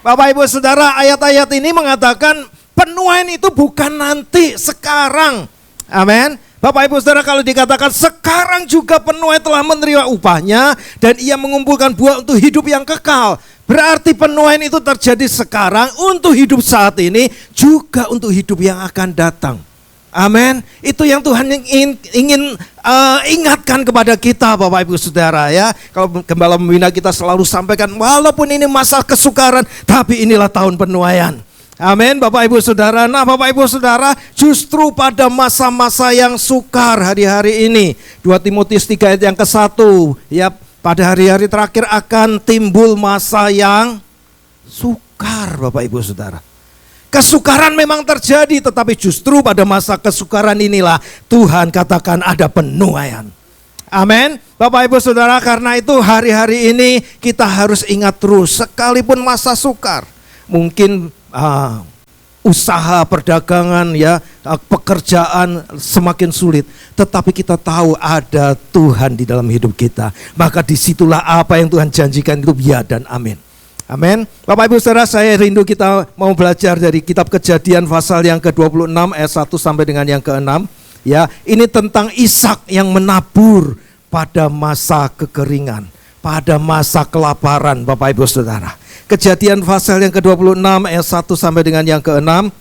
Bapak Ibu Saudara, ayat-ayat ini mengatakan penuaian itu bukan nanti, sekarang. Amin. Bapak Ibu Saudara, kalau dikatakan sekarang juga penuai telah menerima upahnya dan ia mengumpulkan buah untuk hidup yang kekal, berarti penuaian itu terjadi sekarang untuk hidup saat ini, juga untuk hidup yang akan datang. Amin. Itu yang Tuhan ingin ingatkan kepada kita Bapak Ibu Saudara ya. Kalau Gembala Membina kita selalu sampaikan, walaupun ini masa kesukaran, tapi inilah tahun penuaian. Amin Bapak Ibu Saudara. Nah Bapak Ibu Saudara, justru pada masa-masa yang sukar hari-hari ini, 2 Timotius 3 ayat yang ke-1, ya, pada hari-hari terakhir akan timbul masa yang sukar Bapak Ibu Saudara. Kesukaran memang terjadi, tetapi justru pada masa kesukaran inilah Tuhan katakan ada penuaian. Amin. Bapak Ibu Saudara, karena itu hari-hari ini kita harus ingat terus, sekalipun masa sukar, mungkin usaha perdagangan ya, pekerjaan semakin sulit, tetapi kita tahu ada Tuhan di dalam hidup kita. Maka disitulah apa yang Tuhan janjikan itu ya dan amin. Amin. Bapak Ibu Saudara, saya rindu kita mau belajar dari kitab Kejadian pasal yang ke-26 ayat 1 sampai dengan yang ke-6. Ya, ini tentang Ishak yang menabur pada masa kekeringan, pada masa kelaparan Bapak Ibu Saudara. Kejadian pasal yang ke-26 ayat 1 sampai dengan yang ke-6.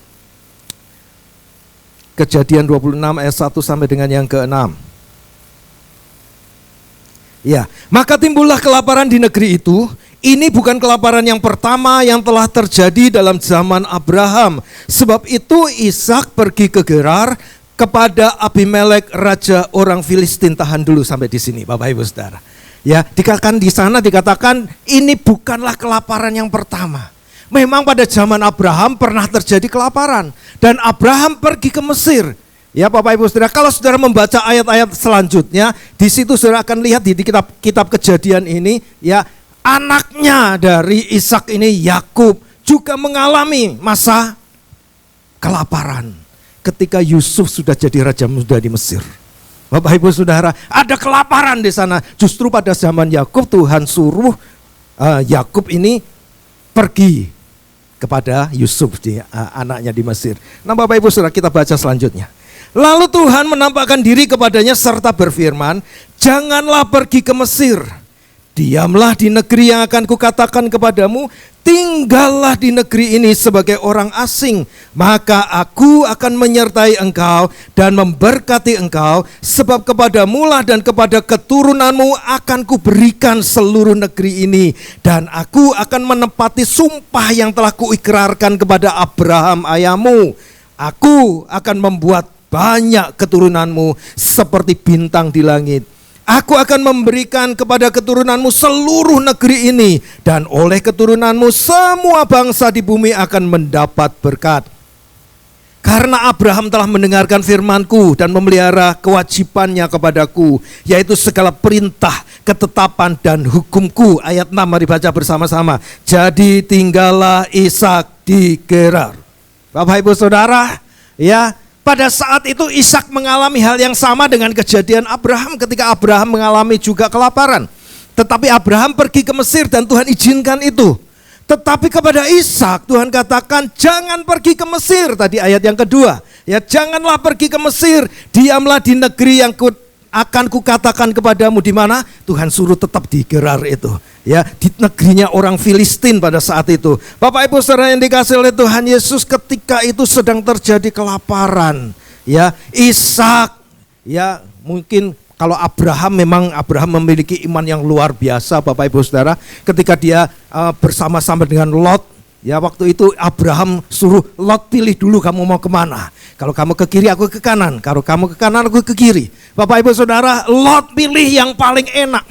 Kejadian 26 ayat 1 sampai dengan yang ke-6. Ya, maka timbullah kelaparan di negeri itu. Ini bukan kelaparan yang pertama yang telah terjadi dalam zaman Abraham. Sebab itu Ishak pergi ke Gerar kepada Abimelek raja orang Filistin. Tahan dulu sampai di sini Bapak Ibu Saudara. Ya, dikatakan di sana dikatakan ini bukanlah kelaparan yang pertama. Memang pada zaman Abraham pernah terjadi kelaparan dan Abraham pergi ke Mesir. Ya Bapak Ibu Saudara, kalau saudara membaca ayat-ayat selanjutnya, di situ saudara akan lihat di kitab Kejadian ini ya, anaknya dari Ishak ini Yakub juga mengalami masa kelaparan ketika Yusuf sudah jadi raja muda di Mesir. Bapak Ibu Saudara, ada kelaparan di sana. Justru pada zaman Yakub Tuhan suruh Yakub ini pergi kepada Yusuf, anaknya di Mesir. Nah Bapak Ibu Saudara, kita baca selanjutnya. Lalu Tuhan menampakkan diri kepadanya serta berfirman, janganlah pergi ke Mesir. Diamlah di negeri yang akan kukatakan kepadamu, tinggallah di negeri ini sebagai orang asing, maka aku akan menyertai engkau dan memberkati engkau, sebab kepadamulah dan kepada keturunanmu akan kuberikan seluruh negeri ini, dan aku akan menepati sumpah yang telah kuikrarkan kepada Abraham ayahmu. Aku akan membuat banyak keturunanmu seperti bintang di langit. Aku akan memberikan kepada keturunanmu seluruh negeri ini, dan oleh keturunanmu semua bangsa di bumi akan mendapat berkat. Karena Abraham telah mendengarkan firmanku dan memelihara kewajibannya kepadaku, yaitu segala perintah, ketetapan dan hukumku. Ayat 6 mari baca bersama-sama. Jadi tinggallah Ishak di Gerar. Bapak Ibu Saudara, ya, pada saat itu Ishak mengalami hal yang sama dengan kejadian Abraham ketika Abraham mengalami juga kelaparan. Tetapi Abraham pergi ke Mesir dan Tuhan izinkan itu. Tetapi kepada Ishak Tuhan katakan jangan pergi ke Mesir, tadi ayat yang kedua. Ya, janganlah pergi ke Mesir, diamlah di negeri yang akan kukatakan kepadamu. Di mana? Tuhan suruh tetap di Gerar itu. Ya, di negerinya orang Filistin pada saat itu. Bapak Ibu Saudara yang dikasihi oleh Tuhan Yesus, ketika itu sedang terjadi kelaparan. Ya, Ishak, ya mungkin kalau Abraham memiliki iman yang luar biasa, Bapak Ibu Saudara, ketika dia bersama-sama dengan Lot. Ya, waktu itu Abraham suruh Lot, pilih dulu kamu mau kemana. Kalau kamu ke kiri, aku ke kanan. Kalau kamu ke kanan, aku ke kiri. Bapak Ibu Saudara, Lot pilih yang paling enak,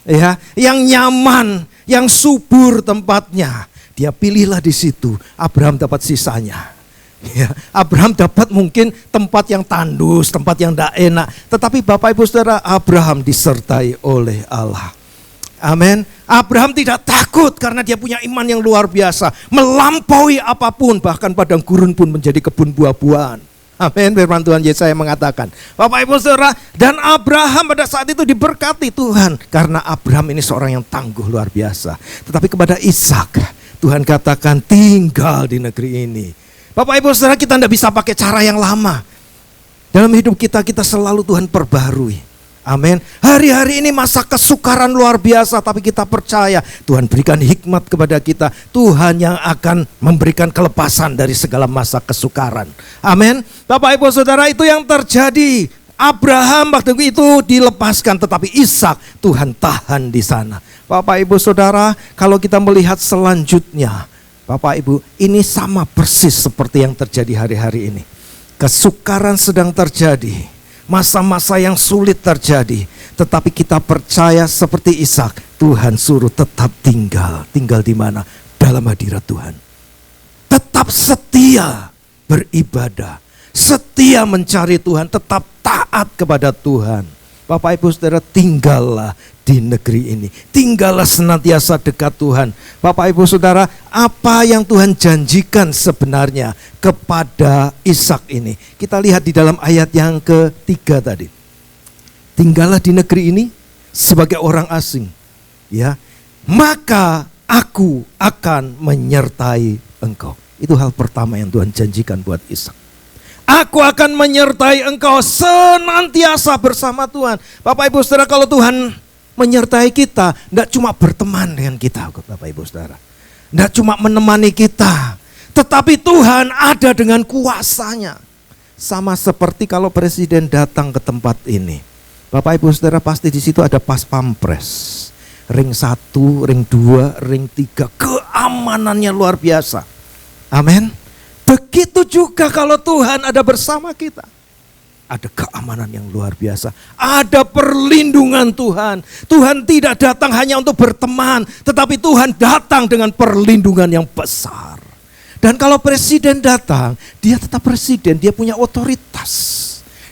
ya, yang nyaman, yang subur tempatnya. Dia pilihlah di situ. Abraham dapat sisanya. Ya, Abraham dapat mungkin tempat yang tandus, tempat yang tidak enak. Tetapi Bapak Ibu Saudara, Abraham disertai oleh Allah. Amin. Abraham tidak takut karena dia punya iman yang luar biasa, melampaui apapun, bahkan padang gurun pun menjadi kebun buah-buahan. Amin. Firman Tuhan Yesaya mengatakan, Bapak Ibu Saudara, dan Abraham pada saat itu diberkati Tuhan karena Abraham ini seorang yang tangguh luar biasa. Tetapi kepada Ishak Tuhan katakan, tinggal di negeri ini. Bapak Ibu Saudara, kita tidak bisa pakai cara yang lama. Dalam hidup kita selalu Tuhan perbaharui. Amin. Hari-hari ini masa kesukaran luar biasa, tapi kita percaya Tuhan berikan hikmat kepada kita. Tuhan yang akan memberikan kelepasan dari segala masa kesukaran. Amin. Bapak Ibu Saudara, itu yang terjadi. Abraham waktu itu dilepaskan, tetapi Ishak Tuhan tahan di sana. Bapak Ibu Saudara, kalau kita melihat selanjutnya, Bapak Ibu, ini sama persis seperti yang terjadi hari-hari ini. Kesukaran sedang terjadi. Masa-masa yang sulit terjadi, tetapi kita percaya seperti Ishak, Tuhan suruh tetap tinggal. Tinggal di mana? Dalam hadirat Tuhan. Tetap setia beribadah, setia mencari Tuhan, tetap taat kepada Tuhan. Bapak Ibu Saudara, tinggallah di negeri ini. Tinggallah senantiasa dekat Tuhan. Bapak Ibu Saudara, apa yang Tuhan janjikan sebenarnya kepada Ishak ini? Kita lihat di dalam ayat yang ketiga tadi. Tinggallah di negeri ini sebagai orang asing. Ya, maka aku akan menyertai engkau. Itu hal pertama yang Tuhan janjikan buat Ishak. Aku akan menyertai engkau, senantiasa bersama Tuhan. Bapak Ibu Saudara, kalau Tuhan menyertai kita, tidak cuma berteman dengan kita, Bapak Ibu Saudara. Tidak cuma menemani kita, tetapi Tuhan ada dengan kuasanya. Sama seperti kalau presiden datang ke tempat ini. Bapak Ibu Saudara, pasti di situ ada pas pampres. Ring 1, ring 2, ring 3, keamanannya luar biasa. Amin. Begitu juga kalau Tuhan ada bersama kita. Ada keamanan yang luar biasa. Ada perlindungan Tuhan. Tuhan tidak datang hanya untuk berteman, tetapi Tuhan datang dengan perlindungan yang besar. Dan kalau presiden datang, dia tetap presiden, dia punya otoritas.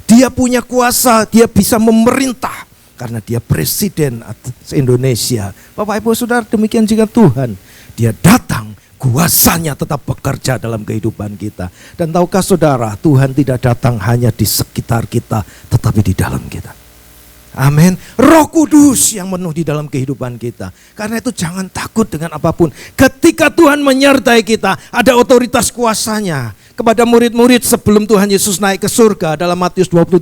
Dia punya kuasa, dia bisa memerintah. Karena dia presiden atas Indonesia. Bapak Ibu Saudara, demikian juga Tuhan. Dia datang, kuasanya tetap bekerja dalam kehidupan kita. Dan tahukah saudara, Tuhan tidak datang hanya di sekitar kita, tetapi di dalam kita. Amin. Roh Kudus yang penuh di dalam kehidupan kita. Karena itu jangan takut dengan apapun. Ketika Tuhan menyertai kita, ada otoritas kuasanya. Kepada murid-murid sebelum Tuhan Yesus naik ke surga, dalam Matius 28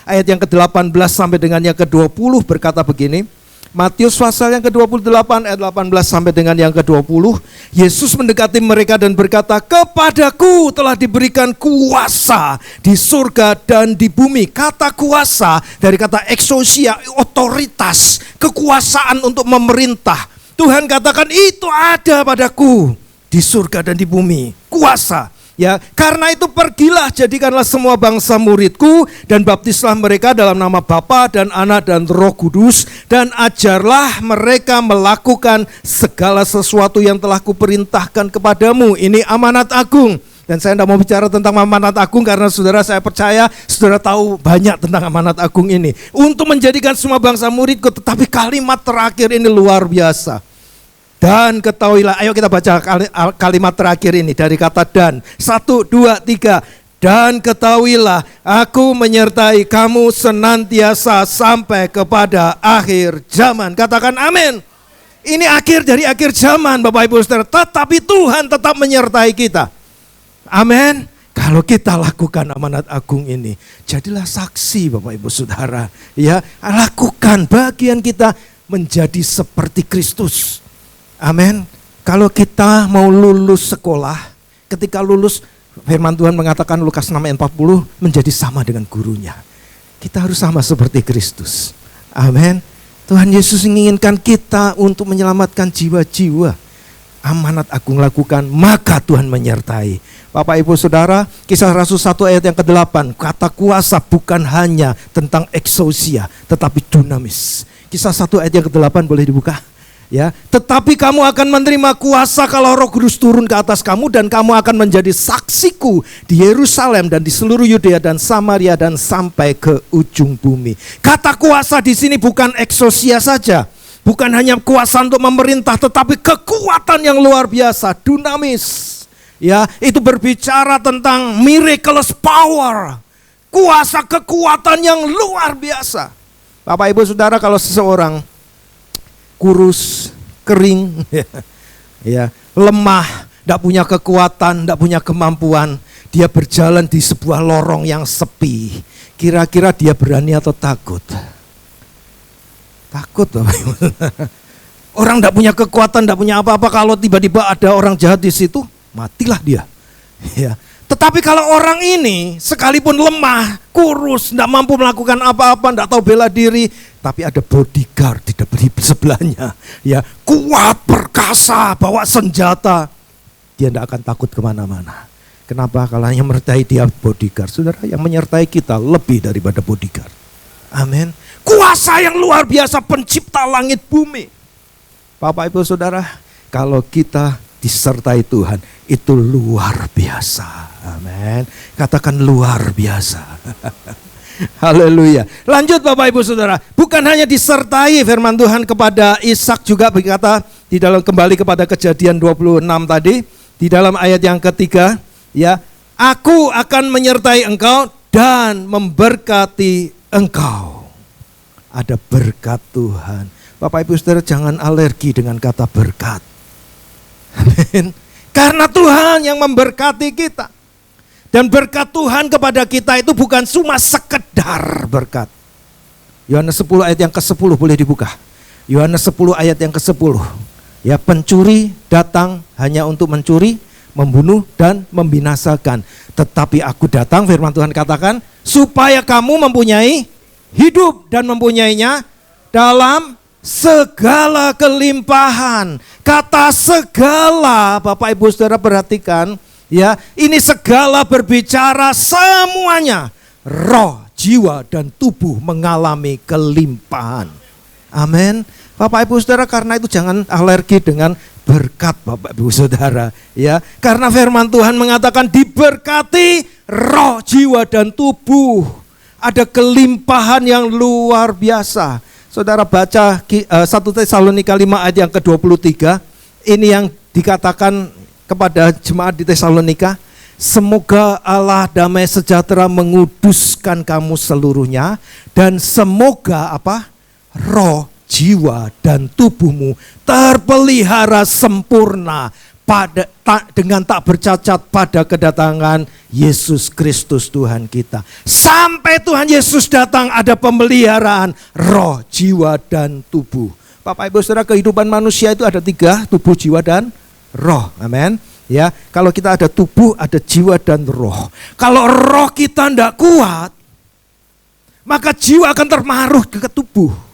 ayat yang ke-18 sampai dengan yang ke-20 berkata begini. Matius pasal yang ke-28 ayat 18 sampai dengan yang ke-20. Yesus mendekati mereka dan berkata, kepadaku telah diberikan kuasa di surga dan di bumi. Kata kuasa dari kata exousia, otoritas, kekuasaan untuk memerintah. Tuhan katakan itu ada padaku di surga dan di bumi, kuasa. Ya, karena itu pergilah, jadikanlah semua bangsa muridku dan baptislah mereka dalam nama Bapa dan Anak dan Roh Kudus, dan ajarlah mereka melakukan segala sesuatu yang telah kuperintahkan kepadamu. Ini amanat agung. Dan saya tidak mau bicara tentang amanat agung karena saudara, saya percaya saudara tahu banyak tentang amanat agung ini. Untuk menjadikan semua bangsa muridku, tetapi kalimat terakhir ini luar biasa. Dan ketahuilah, ayo kita baca kalimat terakhir ini dari kata dan. 1, 2, 3. Dan ketahuilah, aku menyertai kamu senantiasa sampai kepada akhir zaman. Katakan amin. Ini akhir dari akhir zaman, Bapak Ibu Saudara. Tetapi Tuhan tetap menyertai kita. Amin. Kalau kita lakukan amanat agung ini, jadilah saksi Bapak Ibu Saudara. Ya, lakukan bagian kita menjadi seperti Kristus. Amin. Kalau kita mau lulus sekolah, ketika lulus firman Tuhan mengatakan Lukas 6 ayat 40 menjadi sama dengan gurunya. Kita harus sama seperti Kristus. Amin. Tuhan Yesus menginginkan kita untuk menyelamatkan jiwa-jiwa. Amanat agung lakukan, maka Tuhan menyertai. Bapak Ibu Saudara, Kisah Rasul 1 ayat yang ke-8, kata kuasa bukan hanya tentang exousia, tetapi dunamis. Kisah 1 ayat yang ke-8 boleh dibuka? Ya, tetapi kamu akan menerima kuasa kalau Roh Kudus turun ke atas kamu, dan kamu akan menjadi saksiku di Yerusalem dan di seluruh Yudea dan Samaria dan sampai ke ujung bumi. Kata kuasa di sini bukan exousia saja, bukan hanya kuasa untuk memerintah, tetapi kekuatan yang luar biasa, dunamis. Ya, itu berbicara tentang miraculous power, kuasa kekuatan yang luar biasa. Bapak Ibu Saudara, kalau seseorang kurus, kering, ya, lemah, tidak punya kekuatan, tidak punya kemampuan, dia berjalan di sebuah lorong yang sepi, kira-kira dia berani atau takut? Takut Bapak Ibu. Orang tidak punya kekuatan, tidak punya apa-apa, kalau tiba-tiba ada orang jahat di situ, matilah dia. Ya. Tetapi kalau orang ini sekalipun lemah, kurus, tidak mampu melakukan apa-apa, tidak tahu bela diri, tapi ada bodyguard di sebelahnya, ya, kuat, perkasa, bawa senjata, dia tidak akan takut kemana-mana. Kenapa? Kalau yang menyertai dia bodyguard. Saudara, yang menyertai kita lebih daripada bodyguard. Amin. Kuasa yang luar biasa, pencipta langit bumi. Bapak Ibu Saudara, kalau kita disertai Tuhan, itu luar biasa. Amin. Katakan luar biasa. Haleluya. Lanjut Bapak Ibu Saudara, bukan hanya disertai firman Tuhan kepada Ishak, juga berkata di dalam, kembali kepada Kejadian 26 tadi, di dalam ayat yang ketiga, ya, aku akan menyertai engkau dan memberkati engkau. Ada berkat Tuhan. Bapak Ibu Saudara, jangan alergi dengan kata berkat. Amin. Karena Tuhan yang memberkati kita. Dan berkat Tuhan kepada kita itu bukan cuma sekedar berkat. Yohanes 10 ayat yang ke-10 boleh dibuka. Yohanes 10 ayat yang ke-10. Ya, pencuri datang hanya untuk mencuri, membunuh dan membinasakan. Tetapi aku datang, firman Tuhan katakan, supaya kamu mempunyai hidup dan mempunyainya dalam segala kelimpahan. Kata segala, Bapak Ibu Saudara perhatikan, ya, ini segala berbicara semuanya. Roh, jiwa dan tubuh mengalami kelimpahan. Amin. Bapak Ibu Saudara, karena itu jangan alergi dengan berkat Bapak Ibu Saudara, ya. Karena firman Tuhan mengatakan diberkati roh, jiwa dan tubuh. Ada kelimpahan yang luar biasa. Saudara baca 1 Tesalonika 5 ayat yang ke-23. Ini yang dikatakan kepada jemaat di Tesalonika. Semoga Allah damai sejahtera menguduskan kamu seluruhnya. Dan semoga apa? Roh, jiwa dan tubuhmu terpelihara sempurna dengan tak bercacat pada kedatangan Yesus Kristus Tuhan kita. Sampai Tuhan Yesus datang ada pemeliharaan roh, jiwa dan tubuh. Bapak Ibu Saudara, kehidupan manusia itu ada 3, tubuh, jiwa dan roh. Amin. Ya, kalau kita ada tubuh, ada jiwa dan roh. Kalau roh kita tidak kuat, maka jiwa akan termaruh ke tubuh.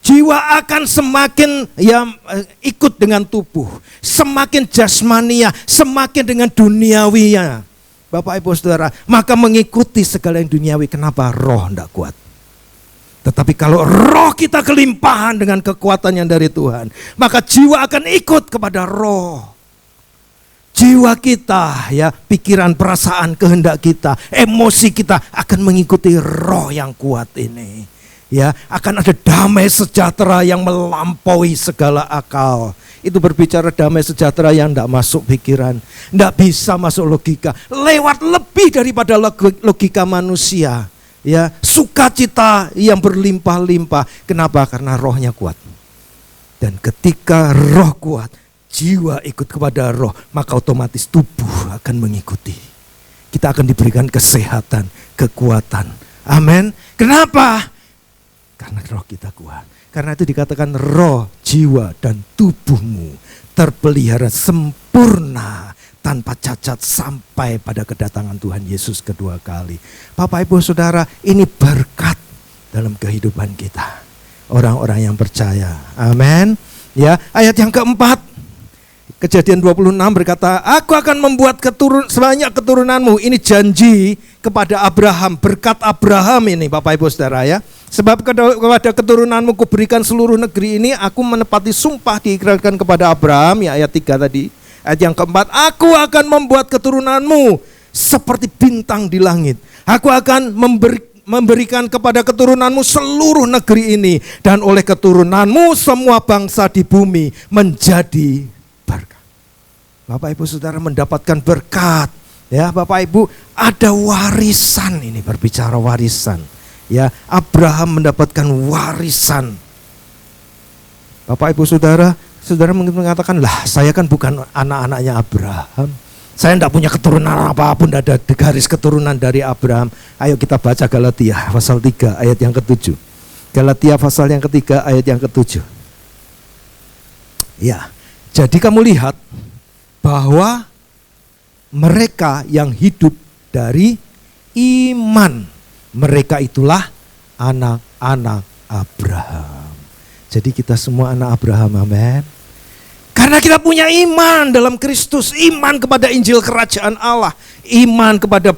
Jiwa akan semakin ikut dengan tubuh, semakin jasmania, semakin dengan duniawinya. Bapak Ibu Saudara, maka mengikuti segala yang duniawi. Kenapa? Roh tidak kuat. Tetapi kalau roh kita kelimpahan dengan kekuatan yang dari Tuhan, maka jiwa akan ikut kepada roh. Jiwa kita, ya, pikiran, perasaan, kehendak kita, emosi kita akan mengikuti roh yang kuat ini. Ya, akan ada damai sejahtera yang melampaui segala akal. Itu berbicara damai sejahtera yang tidak masuk pikiran, tidak bisa masuk logika, lewat lebih daripada logika manusia. Ya, sukacita yang berlimpah-limpah. Kenapa? Karena rohnya kuat. Dan ketika roh kuat, jiwa ikut kepada roh, maka otomatis tubuh akan mengikuti. kita akan diberikan kesehatan, kekuatan. Amin. Kenapa? Karena roh kita kuat. Karena itu dikatakan roh, jiwa, dan tubuhmu terpelihara sempurna tanpa cacat sampai pada kedatangan Tuhan Yesus kedua kali. Bapak Ibu Saudara, ini berkat dalam kehidupan kita. Orang-orang yang percaya. Amin. Ya, ayat yang keempat. Kejadian 26 berkata, aku akan membuat sebanyak keturunanmu. Ini janji kepada Abraham, berkat Abraham ini Bapak Ibu Saudara ya. Sebab kepada keturunanmu kuberikan seluruh negeri ini, aku menepati sumpah diikrarkan kepada Abraham, ya ayat 3 tadi. Ayat yang keempat, aku akan membuat keturunanmu seperti bintang di langit. Aku akan memberikan kepada keturunanmu seluruh negeri ini, dan oleh keturunanmu semua bangsa di bumi menjadi berkat. Bapak Ibu Saudara mendapatkan berkat. Ya Bapak Ibu, ada warisan, ini berbicara warisan. Ya, Abraham mendapatkan warisan. Bapak Ibu Saudara, saudara mungkin mengatakan, lah saya kan bukan anak-anaknya Abraham. Saya tidak punya keturunan apapun, tidak ada garis keturunan dari Abraham. Ayo kita baca Galatia pasal 3 ayat yang ke-7. Galatia pasal yang ketiga ayat yang ke-7. Ya, jadi kamu lihat bahwa mereka yang hidup dari iman, mereka itulah anak-anak Abraham. Jadi kita semua anak Abraham, amin. Karena kita punya iman dalam Kristus, iman kepada Injil Kerajaan Allah, iman kepada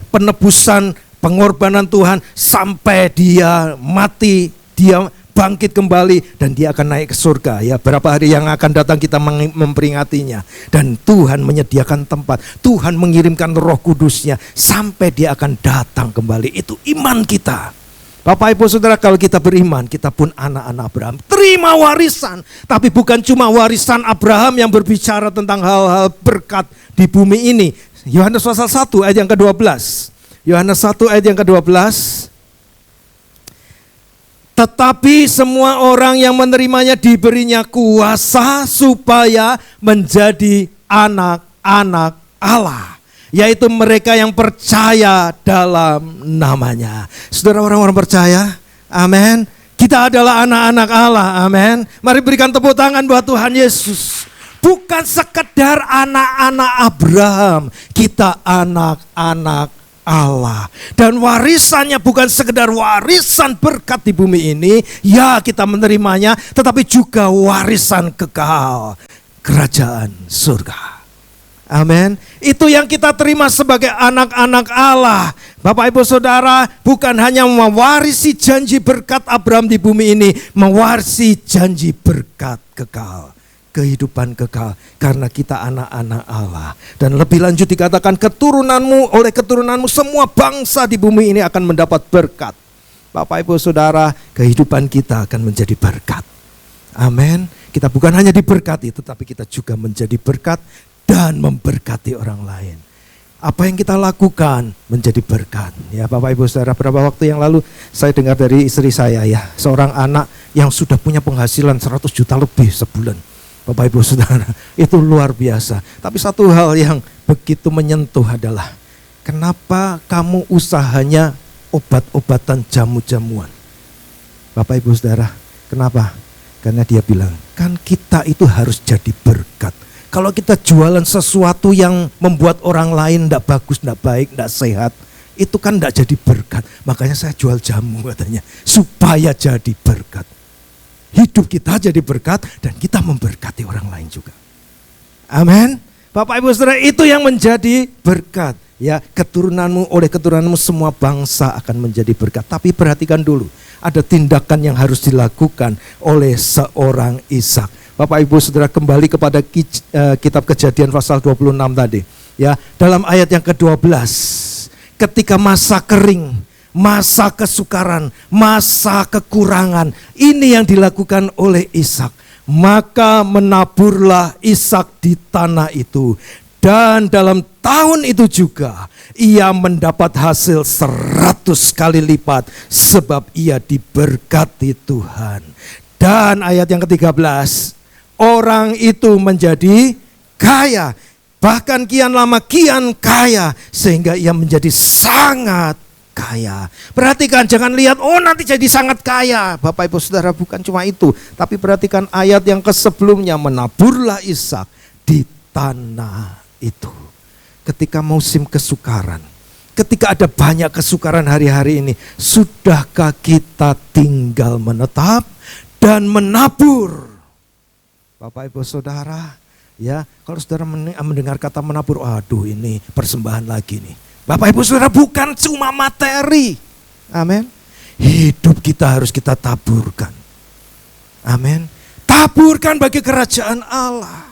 penebusan, pengorbanan Tuhan sampai dia mati, dia bangkit kembali dan dia akan naik ke surga. Ya, berapa hari yang akan datang kita memperingatinya. Dan Tuhan menyediakan tempat, Tuhan mengirimkan Roh Kudusnya sampai dia akan datang kembali. Itu iman kita. Bapak Ibu Saudara, kalau kita beriman, kita pun anak-anak Abraham. Terima warisan, tapi bukan cuma warisan Abraham yang berbicara tentang hal-hal berkat di bumi ini. Yohanes pasal 1 ayat yang ke-12. Yohanes 1 ayat yang ke-12. Tetapi semua orang yang menerimanya diberinya kuasa supaya menjadi anak-anak Allah, yaitu mereka yang percaya dalam namanya. Saudara, orang-orang percaya, amin. Kita adalah anak-anak Allah, amin. Mari berikan tepuk tangan buat Tuhan Yesus. Bukan sekedar anak-anak Abraham, kita anak-anak Allah. Dan warisannya bukan sekedar warisan berkat di bumi ini, ya kita menerimanya, tetapi juga warisan kekal, kerajaan surga. Amin. Itu yang kita terima sebagai anak-anak Allah. Bapak Ibu Saudara, bukan hanya mewarisi janji berkat Abraham di bumi ini, mewarisi janji berkat kekal, kehidupan kekal, karena kita anak-anak Allah. Dan lebih lanjut dikatakan, keturunanmu, oleh keturunanmu semua bangsa di bumi ini akan mendapat berkat. Bapak Ibu Saudara, kehidupan kita akan menjadi berkat. Amin. Kita bukan hanya diberkati, tetapi kita juga menjadi berkat dan memberkati orang lain. Apa yang kita lakukan menjadi berkat. Ya Bapak Ibu Saudara, beberapa waktu yang lalu saya dengar dari istri saya, ya, seorang anak yang sudah punya penghasilan 100 juta lebih sebulan. Bapak Ibu Saudara, itu luar biasa. Tapi satu hal yang begitu menyentuh adalah, kenapa kamu usahanya obat-obatan, jamu-jamuan? Bapak Ibu Saudara, kenapa? Karena dia bilang, kan kita itu harus jadi berkat. Kalau kita jualan sesuatu yang membuat orang lain tidak bagus, tidak baik, tidak sehat, itu kan tidak jadi berkat. Makanya saya jual jamu katanya, supaya jadi berkat. Hidup kita jadi berkat dan kita memberkati orang lain juga. Amin. Bapak Ibu Saudara, itu yang menjadi berkat. Ya, keturunanmu, oleh keturunanmu semua bangsa akan menjadi berkat. Tapi perhatikan dulu, ada tindakan yang harus dilakukan oleh seorang Ishak. Bapak Ibu Saudara, kembali kepada kitab Kejadian pasal 26 tadi. Ya, dalam ayat yang ke-12, ketika masa kering, masa kesukaran, masa kekurangan, ini yang dilakukan oleh Ishak. Maka menaburlah Ishak di tanah itu. Dan dalam tahun itu juga ia mendapat hasil 100 kali lipat, sebab ia diberkati Tuhan. Dan ayat yang ke-13, orang itu menjadi kaya. bahkan kian lama kian kaya, sehingga ia menjadi sangat kaya. Perhatikan, jangan lihat, oh nanti jadi sangat kaya. Bapak Ibu Saudara, bukan cuma itu. Tapi perhatikan ayat yang sebelumnya, menaburlah Ishak di tanah itu. Ketika musim kesukaran, ketika ada banyak kesukaran hari-hari ini, sudahkah kita tinggal menetap dan menabur? Bapak Ibu Saudara, ya, kalau saudara mendengar kata menabur, aduh ini persembahan lagi nih. Bapak Ibu Saudara, bukan cuma materi. Amin. Hidup kita harus kita taburkan. Amin. Taburkan bagi kerajaan Allah.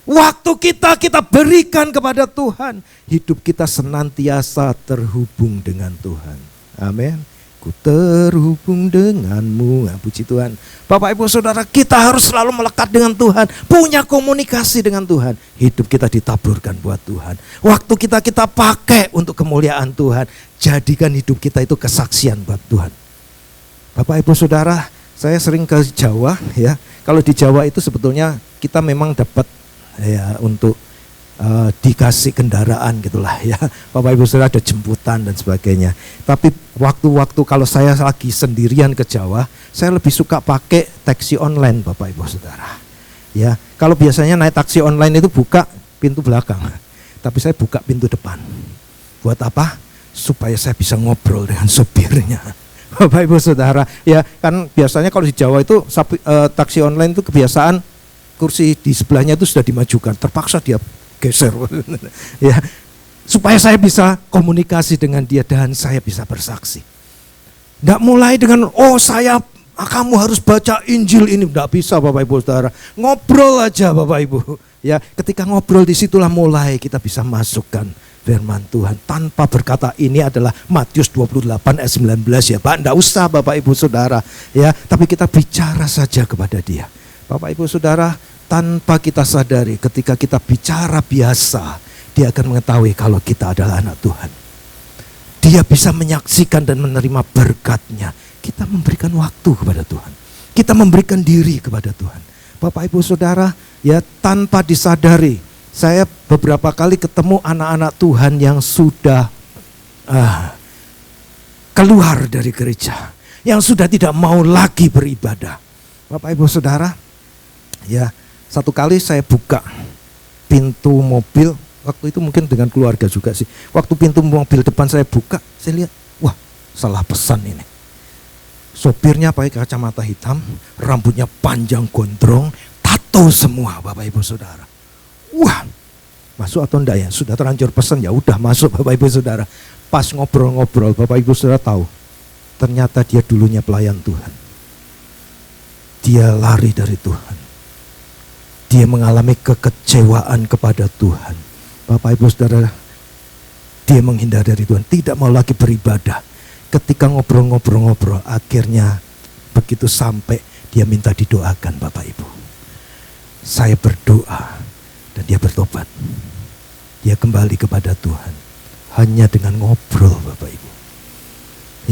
Waktu kita berikan kepada Tuhan. Hidup kita senantiasa terhubung dengan Tuhan. Amin. Ku terhubung denganmu. Nah, puji Tuhan. Bapak Ibu Saudara, kita harus selalu melekat dengan Tuhan. Punya komunikasi dengan Tuhan. Hidup kita ditaburkan buat Tuhan. Waktu kita pakai untuk kemuliaan Tuhan. Jadikan hidup kita itu kesaksian buat Tuhan. Bapak Ibu Saudara, saya sering ke Jawa ya. Kalau di Jawa itu sebetulnya kita memang dapat ya untuk dikasih kendaraan gitulah ya. Bapak Ibu Saudara, ada jemputan dan sebagainya. Tapi waktu-waktu kalau saya lagi sendirian ke Jawa, saya lebih suka pakai taksi online, Bapak Ibu Saudara. Ya, kalau biasanya naik taksi online itu buka pintu belakang. Tapi saya buka pintu depan. Buat apa? Supaya saya bisa ngobrol dengan sopirnya. Bapak Ibu Saudara, ya kan biasanya kalau di Jawa itu taksi online itu kebiasaan kursi di sebelahnya itu sudah dimajukan, terpaksa dia geser ya, supaya saya bisa komunikasi dengan dia dan saya bisa bersaksi. Tidak mulai dengan kamu harus baca Injil ini, tidak bisa Bapak Ibu Saudara. Ngobrol aja Bapak Ibu. Ya, ketika ngobrol disitulah mulai kita bisa masukkan firman Tuhan tanpa berkata ini adalah Matius 28 ayat 19 ya Pak. Tidak usah Bapak Ibu Saudara ya, tapi kita bicara saja kepada dia. Bapak Ibu Saudara, tanpa kita sadari ketika kita bicara biasa, dia akan mengetahui kalau kita adalah anak Tuhan. Dia bisa menyaksikan dan menerima berkat-Nya. Kita memberikan waktu kepada Tuhan. Kita memberikan diri kepada Tuhan. Bapak Ibu Saudara, ya tanpa disadari, saya beberapa kali ketemu anak-anak Tuhan yang sudah keluar dari gereja, yang sudah tidak mau lagi beribadah. Bapak Ibu Saudara, ya satu kali saya buka pintu mobil, waktu itu mungkin dengan keluarga juga sih. Waktu pintu mobil depan saya buka, saya lihat, wah salah pesan ini. Sopirnya pakai kacamata hitam, rambutnya panjang gondrong, tato semua Bapak Ibu Saudara. Wah, masuk atau enggak ya? Sudah terlanjur pesan, ya udah masuk Bapak Ibu Saudara. Pas ngobrol-ngobrol, Bapak Ibu Saudara tahu, ternyata dia dulunya pelayan Tuhan. Dia lari dari Tuhan. Dia mengalami kekecewaan kepada Tuhan. Bapak Ibu Saudara, dia menghindar dari Tuhan, tidak mau lagi beribadah. Ketika ngobrol-ngobrol, akhirnya begitu sampai dia minta didoakan Bapak Ibu. Saya berdoa dan dia bertobat. Dia kembali kepada Tuhan. Hanya dengan ngobrol Bapak Ibu.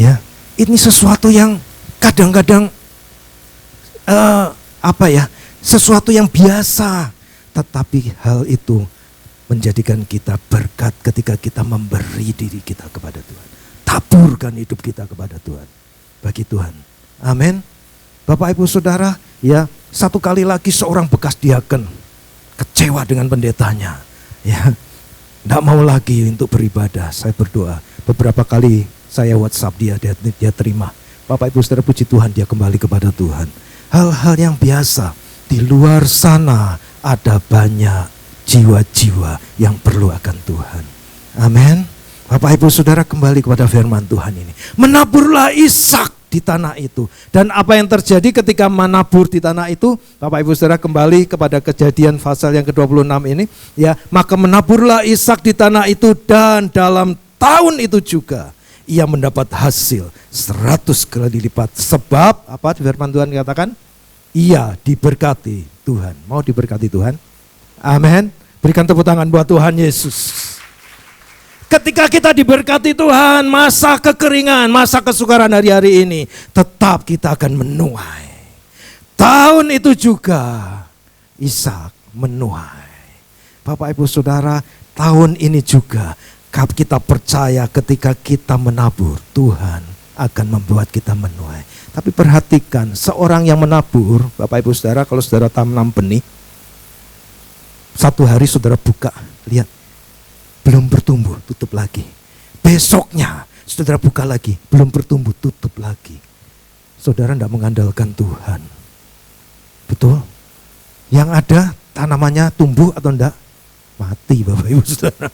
Ya, ini sesuatu yang kadang-kadang sesuatu yang biasa, tetapi hal itu menjadikan kita berkat ketika kita memberi diri kita kepada Tuhan. Taburkan hidup kita kepada Tuhan, bagi Tuhan. Amin. Bapak Ibu Saudara, ya satu kali lagi seorang bekas diaken kecewa dengan pendetanya, ya tidak mau lagi untuk beribadah. Saya berdoa, beberapa kali saya WhatsApp dia terima. Bapak Ibu Saudara, puji Tuhan, dia kembali kepada Tuhan. Hal-hal yang biasa. Di luar sana ada banyak jiwa-jiwa yang perlu akan Tuhan. Amin. Bapak Ibu Saudara, kembali kepada firman Tuhan ini. Menaburlah Ishak di tanah itu. Dan apa yang terjadi ketika menabur di tanah itu? Bapak Ibu Saudara, kembali kepada Kejadian pasal yang ke-26 ini. Ya, maka menaburlah Ishak di tanah itu, dan dalam tahun itu juga ia mendapat hasil 100 kali lipat. Sebab apa firman Tuhan katakan? Ia diberkati Tuhan. Mau diberkati Tuhan? Amin. Berikan tepuk tangan buat Tuhan Yesus. Ketika kita diberkati Tuhan, masa kekeringan, masa kesukaran hari-hari ini, tetap kita akan menuai. Tahun itu juga Ishak menuai. Bapak Ibu Saudara, tahun ini juga kita percaya ketika kita menabur, Tuhan akan membuat kita menuai. Tapi perhatikan, seorang yang menabur, Bapak Ibu Saudara, kalau saudara tanam benih, satu hari saudara buka, lihat, belum bertumbuh, tutup lagi. Besoknya saudara buka lagi, belum bertumbuh, tutup lagi. Saudara tidak mengandalkan Tuhan. Betul? Yang ada tanamannya tumbuh atau enggak? Mati Bapak Ibu Saudara.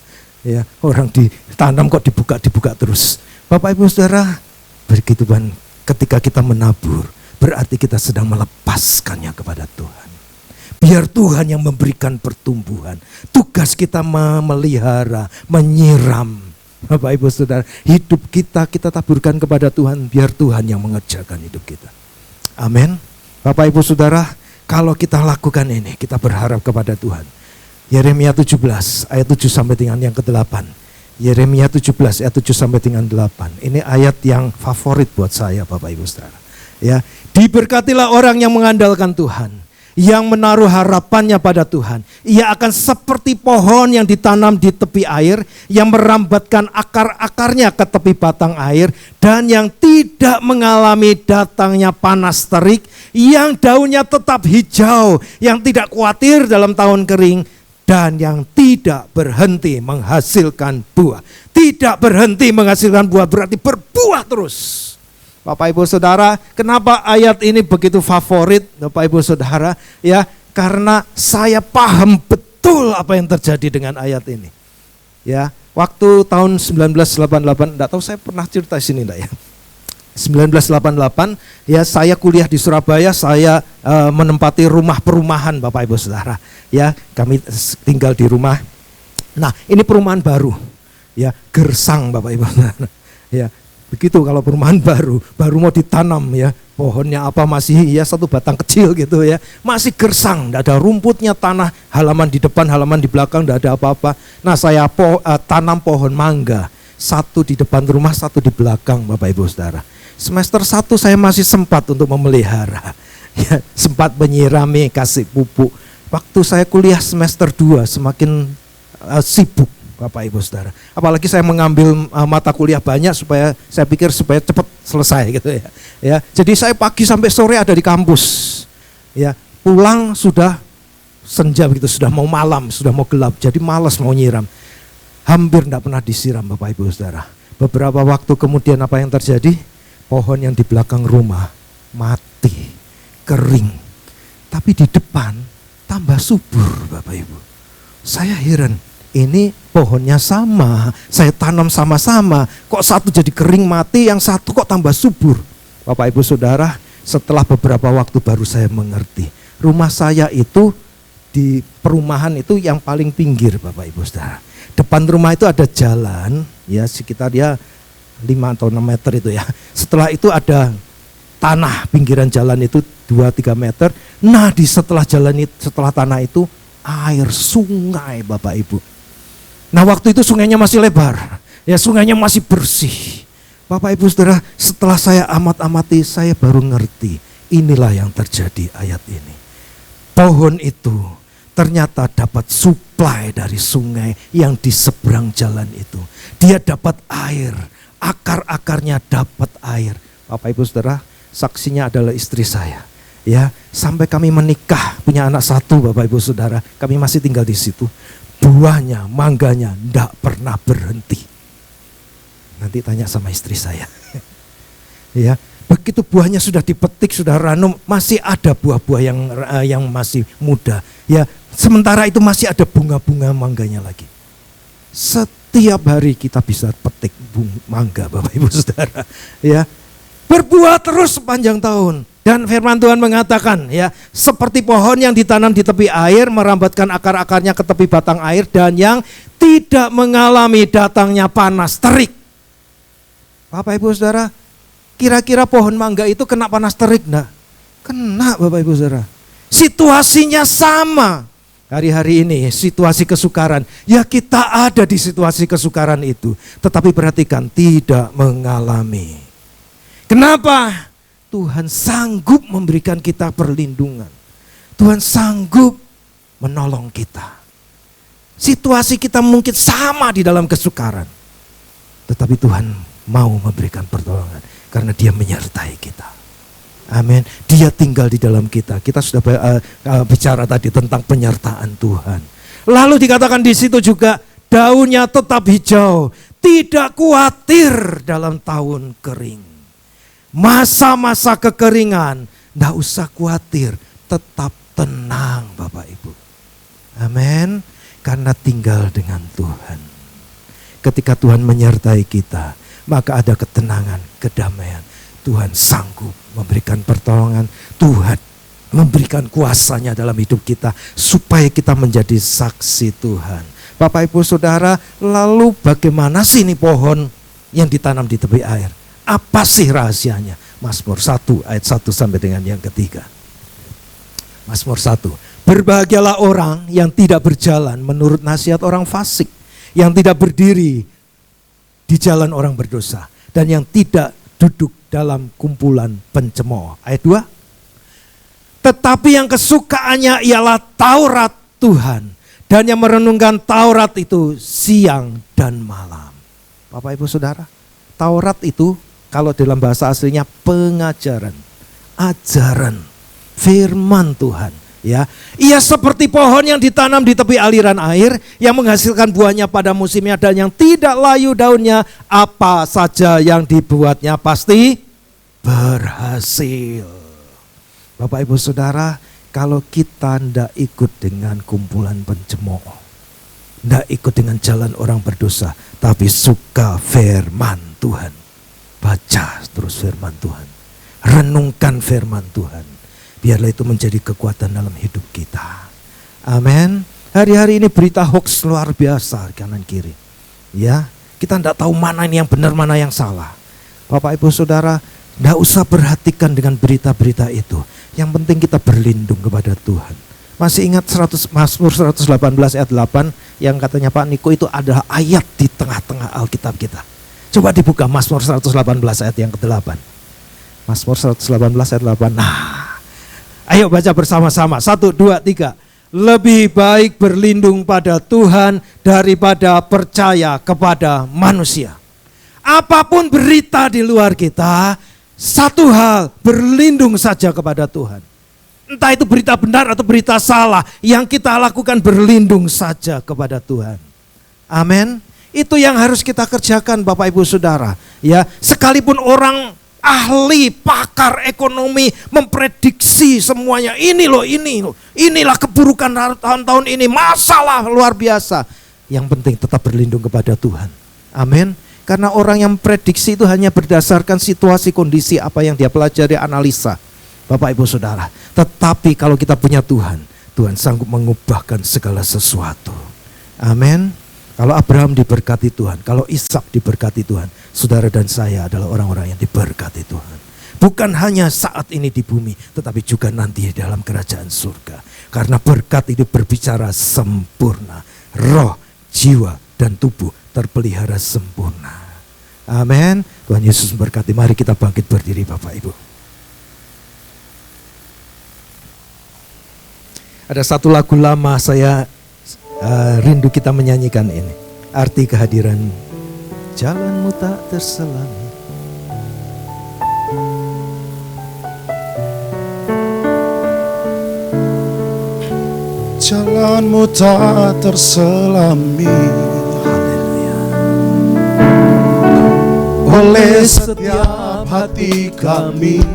Ya, orang ditanam kok dibuka terus. Bapak Ibu Saudara, begitu kan ketika kita menabur, berarti kita sedang melepaskannya kepada Tuhan. Biar Tuhan yang memberikan pertumbuhan. Tugas kita memelihara, menyiram. Bapak Ibu Saudara, hidup kita taburkan kepada Tuhan, biar Tuhan yang mengerjakan hidup kita. Amin. Bapak Ibu Saudara, kalau kita lakukan ini, kita berharap kepada Tuhan. Yeremia 17 ayat 7 sampai dengan yang ke-8. Yeremia 17 ayat 7 sampai dengan 8. Ini ayat yang favorit buat saya Bapak Ibu Saudara. Ya, diberkatilah orang yang mengandalkan Tuhan, yang menaruh harapannya pada Tuhan. Ia akan seperti pohon yang ditanam di tepi air, yang merambatkan akar-akarnya ke tepi batang air, dan yang tidak mengalami datangnya panas terik, yang daunnya tetap hijau, yang tidak khawatir dalam tahun kering, dan yang tidak berhenti menghasilkan buah. Tidak berhenti menghasilkan buah berarti berbuah terus. Bapak Ibu Saudara, kenapa ayat ini begitu favorit Bapak Ibu Saudara? Ya, karena saya paham betul apa yang terjadi dengan ayat ini. Ya, waktu tahun 1988, enggak tahu saya pernah cerita di sini enggak ya. 1988, ya saya kuliah di Surabaya, saya menempati rumah perumahan Bapak Ibu Saudara. Ya, kami tinggal di rumah. Nah, ini perumahan baru. Ya, gersang Bapak Ibu Saudara. Ya, begitu kalau perumahan baru mau ditanam ya, pohonnya apa masih ya satu batang kecil gitu ya, masih gersang, tidak ada rumputnya, tanah halaman di depan, halaman di belakang tidak ada apa-apa. Nah, saya tanam pohon mangga, satu di depan rumah, satu di belakang Bapak Ibu Saudara. Semester 1 saya masih sempat untuk memelihara, ya, sempat menyirami, kasih pupuk. Waktu saya kuliah semester 2 semakin sibuk Bapak Ibu Saudara. Apalagi saya mengambil mata kuliah banyak supaya saya pikir supaya cepat selesai gitu ya. Ya, jadi saya pagi sampai sore ada di kampus. Ya, pulang sudah senja begitu, sudah mau malam, sudah mau gelap. Jadi malas mau nyiram. Hampir tidak pernah disiram Bapak Ibu Saudara. Beberapa waktu kemudian apa yang terjadi? Pohon yang di belakang rumah mati, kering. Tapi di depan tambah subur Bapak Ibu. Saya heran. Ini pohonnya sama, saya tanam sama-sama, kok satu jadi kering mati, yang satu kok tambah subur. Bapak Ibu Saudara, setelah beberapa waktu baru saya mengerti. Rumah saya itu di perumahan itu yang paling pinggir Bapak Ibu Saudara. Depan rumah itu ada jalan, ya sekitar ya 5 atau 6 meter itu ya. Setelah itu ada tanah pinggiran jalan itu 2-3 meter. Nah, di setelah jalan itu, setelah tanah itu air sungai Bapak Ibu. Nah, waktu itu sungainya masih lebar, ya sungainya masih bersih. Bapak Ibu Saudara, setelah saya amati, saya baru ngerti, inilah yang terjadi ayat ini. Pohon itu ternyata dapat suplai dari sungai yang di seberang jalan itu. Dia dapat air, akar-akarnya dapat air. Bapak Ibu Saudara, saksinya adalah istri saya. Ya, sampai kami menikah, punya anak 1 Bapak Ibu Saudara, kami masih tinggal di situ. Buahnya, mangganya tidak pernah berhenti. Nanti tanya sama istri saya. Ya, begitu buahnya sudah dipetik, sudah ranum, masih ada buah-buah yang masih muda. Ya, sementara itu masih ada bunga-bunga mangganya lagi. Setiap hari kita bisa petik mangga Bapak Ibu Saudara. Ya, berbuah terus sepanjang tahun. Dan firman Tuhan mengatakan ya, seperti pohon yang ditanam di tepi air, merambatkan akar-akarnya ke tepi batang air, dan yang tidak mengalami datangnya panas terik. Bapak Ibu Saudara, kira-kira pohon mangga itu kena panas terik enggak? Kena Bapak Ibu Saudara. Situasinya sama. Hari-hari ini situasi kesukaran, ya kita ada di situasi kesukaran itu. Tetapi perhatikan, tidak mengalami. Kenapa? Tuhan sanggup memberikan kita perlindungan. Tuhan sanggup menolong kita. Situasi kita mungkin sama di dalam kesukaran. Tetapi Tuhan mau memberikan pertolongan karena Dia menyertai kita. Amin. Dia tinggal di dalam kita. Kita sudah bicara tadi tentang penyertaan Tuhan. Lalu dikatakan di situ juga daunnya tetap hijau, tidak khawatir dalam tahun kering. Masa-masa kekeringan, tidak usah khawatir, tetap tenang Bapak Ibu. Amin. Karena tinggal dengan Tuhan. Ketika Tuhan menyertai kita, maka ada ketenangan, kedamaian. Tuhan sanggup memberikan pertolongan. Tuhan memberikan kuasanya dalam hidup kita supaya kita menjadi saksi Tuhan. Bapak Ibu Saudara, lalu bagaimana sih ini pohon yang ditanam di tepi air? Apa sih rahasianya? Mazmur 1 ayat 1 sampai dengan yang ketiga. Mazmur 1. Berbahagialah orang yang tidak berjalan menurut nasihat orang fasik, yang tidak berdiri di jalan orang berdosa, dan yang tidak duduk dalam kumpulan pencemooh. Ayat 2. Tetapi yang kesukaannya ialah Taurat Tuhan, dan yang merenungkan Taurat itu siang dan malam. Bapak Ibu Saudara, Taurat itu kalau dalam bahasa aslinya pengajaran, ajaran, firman Tuhan. Ya, ia seperti pohon yang ditanam di tepi aliran air, yang menghasilkan buahnya pada musimnya dan yang tidak layu daunnya. Apa saja yang dibuatnya pasti berhasil. Bapak Ibu Saudara, kalau kita tidak ikut dengan kumpulan pencemooh, tidak ikut dengan jalan orang berdosa, tapi suka firman Tuhan, baca terus firman Tuhan, renungkan firman Tuhan, biarlah itu menjadi kekuatan dalam hidup kita. Amin. Hari-hari ini berita hoax luar biasa kanan kiri. Ya, kita tidak tahu mana ini yang benar, mana yang salah. Bapak Ibu Saudara, tidak usah perhatikan dengan berita-berita itu. Yang penting kita berlindung kepada Tuhan. Masih ingat Mazmur 118 ayat 8 yang katanya Pak Niko itu adalah ayat di tengah-tengah Alkitab kita. Coba dibuka Mazmur 118 ayat yang ke-8. Mazmur 118 ayat 8. Nah, ayo baca bersama-sama. 1, 2, 3. Lebih baik berlindung pada Tuhan daripada percaya kepada manusia. Apapun berita di luar kita, satu hal, berlindung saja kepada Tuhan. Entah itu berita benar atau berita salah, yang kita lakukan berlindung saja kepada Tuhan. Amin. Itu yang harus kita kerjakan Bapak Ibu Saudara. Ya, sekalipun orang ahli, pakar ekonomi memprediksi semuanya, inilah keburukan tahun-tahun ini, masalah luar biasa. Yang penting tetap berlindung kepada Tuhan. Amin. Karena orang yang prediksi itu hanya berdasarkan situasi, kondisi, apa yang dia pelajari, analisa. Bapak Ibu Saudara, tetapi kalau kita punya Tuhan, Tuhan sanggup mengubahkan segala sesuatu. Amin. Kalau Abraham diberkati Tuhan, kalau Ishak diberkati Tuhan, saudara dan saya adalah orang-orang yang diberkati Tuhan. Bukan hanya saat ini di bumi, tetapi juga nanti dalam kerajaan surga. Karena berkat itu berbicara sempurna. Roh, jiwa, dan tubuh terpelihara sempurna. Amin. Tuhan Yesus memberkati. Mari kita bangkit berdiri Bapak Ibu. Ada satu lagu lama saya rindu kita menyanyikan ini. Arti kehadiran. Jalanmu tak terselami. Jalanmu tak terselami. Oleh setiap hati kami,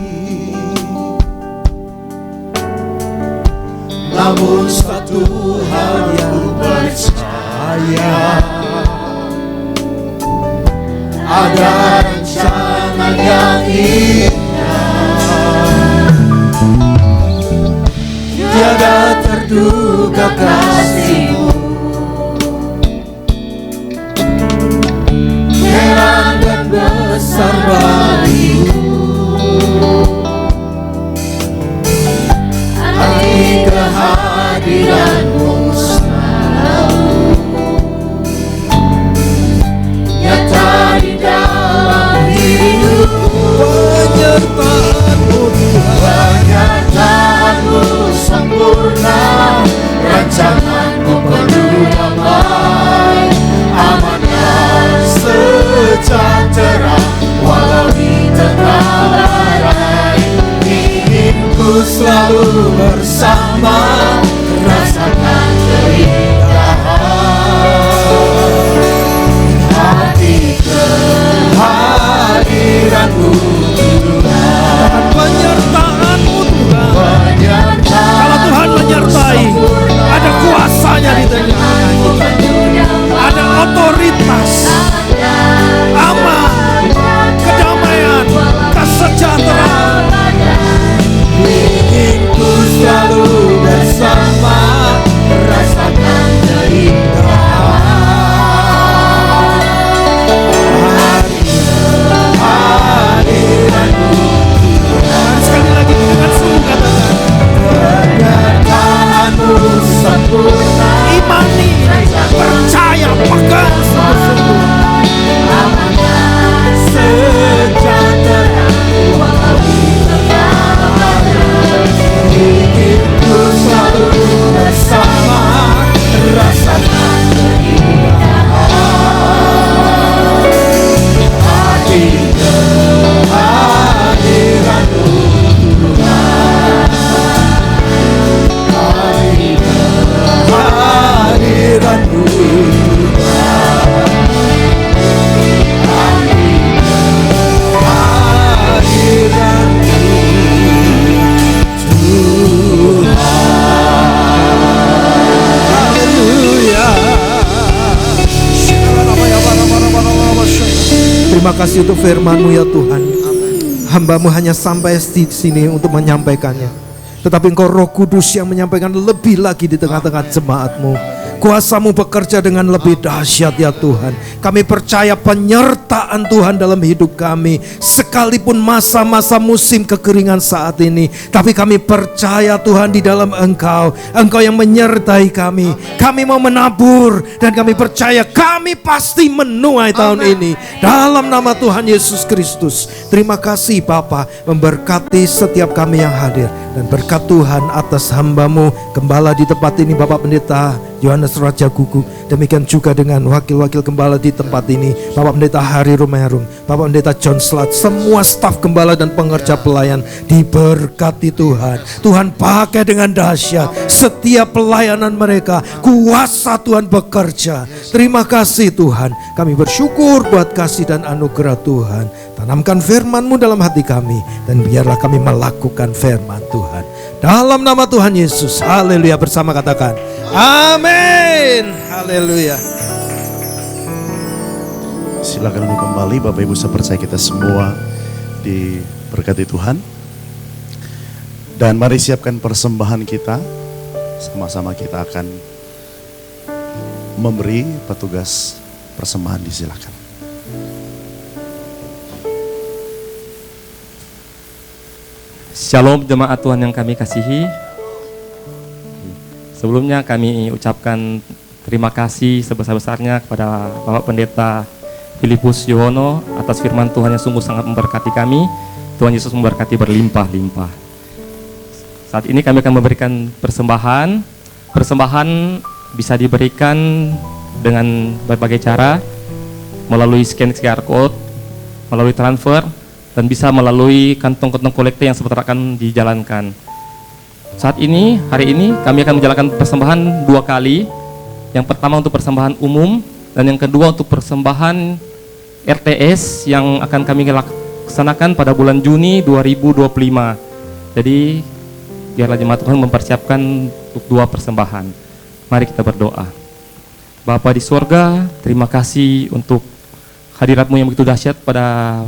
namun satu hal yang percaya, ada rencana yang indah, tiada terduga kasih-Mu, heran dan besar bagiku, arti kehadiran-Mu selalu nyata di dalam hidup. Penyertaan-Mu Tuhan, penyertaan-Mu sempurna, rancangan kasih untuk firman-Mu ya Tuhan. Hamba-Mu hanya sampai di sini untuk menyampaikannya. Tetapi Engkau Roh Kudus yang menyampaikan lebih lagi di tengah-tengah jemaat-Mu. Kuasa-Mu bekerja dengan lebih dahsyat ya Tuhan. Kami percaya penyertaan Tuhan dalam hidup kami. Sekalipun masa-masa musim kekeringan saat ini. Tapi kami percaya Tuhan di dalam Engkau. Engkau yang menyertai kami. Kami mau menabur. Dan kami percaya kami pasti menuai tahun ini. Dalam nama Tuhan Yesus Kristus. Terima kasih Bapa, memberkati setiap kami yang hadir. Dan berkat Tuhan atas hamba-Mu Gembala di tempat ini, Bapak Pendeta Yohanes Raja Gugu. Demikian juga dengan wakil-wakil gembala di tempat ini, Bapak Pendeta Hari Romerung, Bapak Pendeta John Slat, semua staf gembala dan pengerja pelayan diberkati Tuhan. Tuhan pakai dengan dahsyat setiap pelayanan mereka. Kuasa Tuhan bekerja. Terima kasih Tuhan. Kami bersyukur buat kasih dan anugerah Tuhan. Tanamkan firman-Mu dalam hati kami, dan biarlah kami melakukan firman Tuhan. Dalam nama Tuhan Yesus, haleluya, bersama katakan amin. Haleluya. Silakan untuk kembali, Bapak Ibu, saya percaya kita semua diberkati Tuhan. Dan mari siapkan persembahan kita. Sama-sama kita akan memberi petugas persembahan, disilakan. Shalom jemaat Tuhan yang kami kasihi. Sebelumnya kami ucapkan terima kasih sebesar-besarnya kepada Bapak Pendeta Filipus Yohono atas firman Tuhan yang sungguh sangat memberkati kami. Tuhan Yesus memberkati berlimpah-limpah. Saat ini kami akan memberikan persembahan. Persembahan bisa diberikan dengan berbagai cara, melalui scan QR code, melalui transfer, dan bisa melalui kantong-kantong kolekte yang sebentar akan dijalankan. Saat ini, hari ini kami akan menjalankan persembahan 2 kali. Yang pertama untuk persembahan umum, dan yang kedua untuk persembahan RTS yang akan kami laksanakan pada bulan Juni 2025. Jadi biarlah jemaat Tuhan mempersiapkan untuk 2 persembahan. Mari kita berdoa. Bapa di sorga, terima kasih untuk hadirat-Mu yang begitu dahsyat pada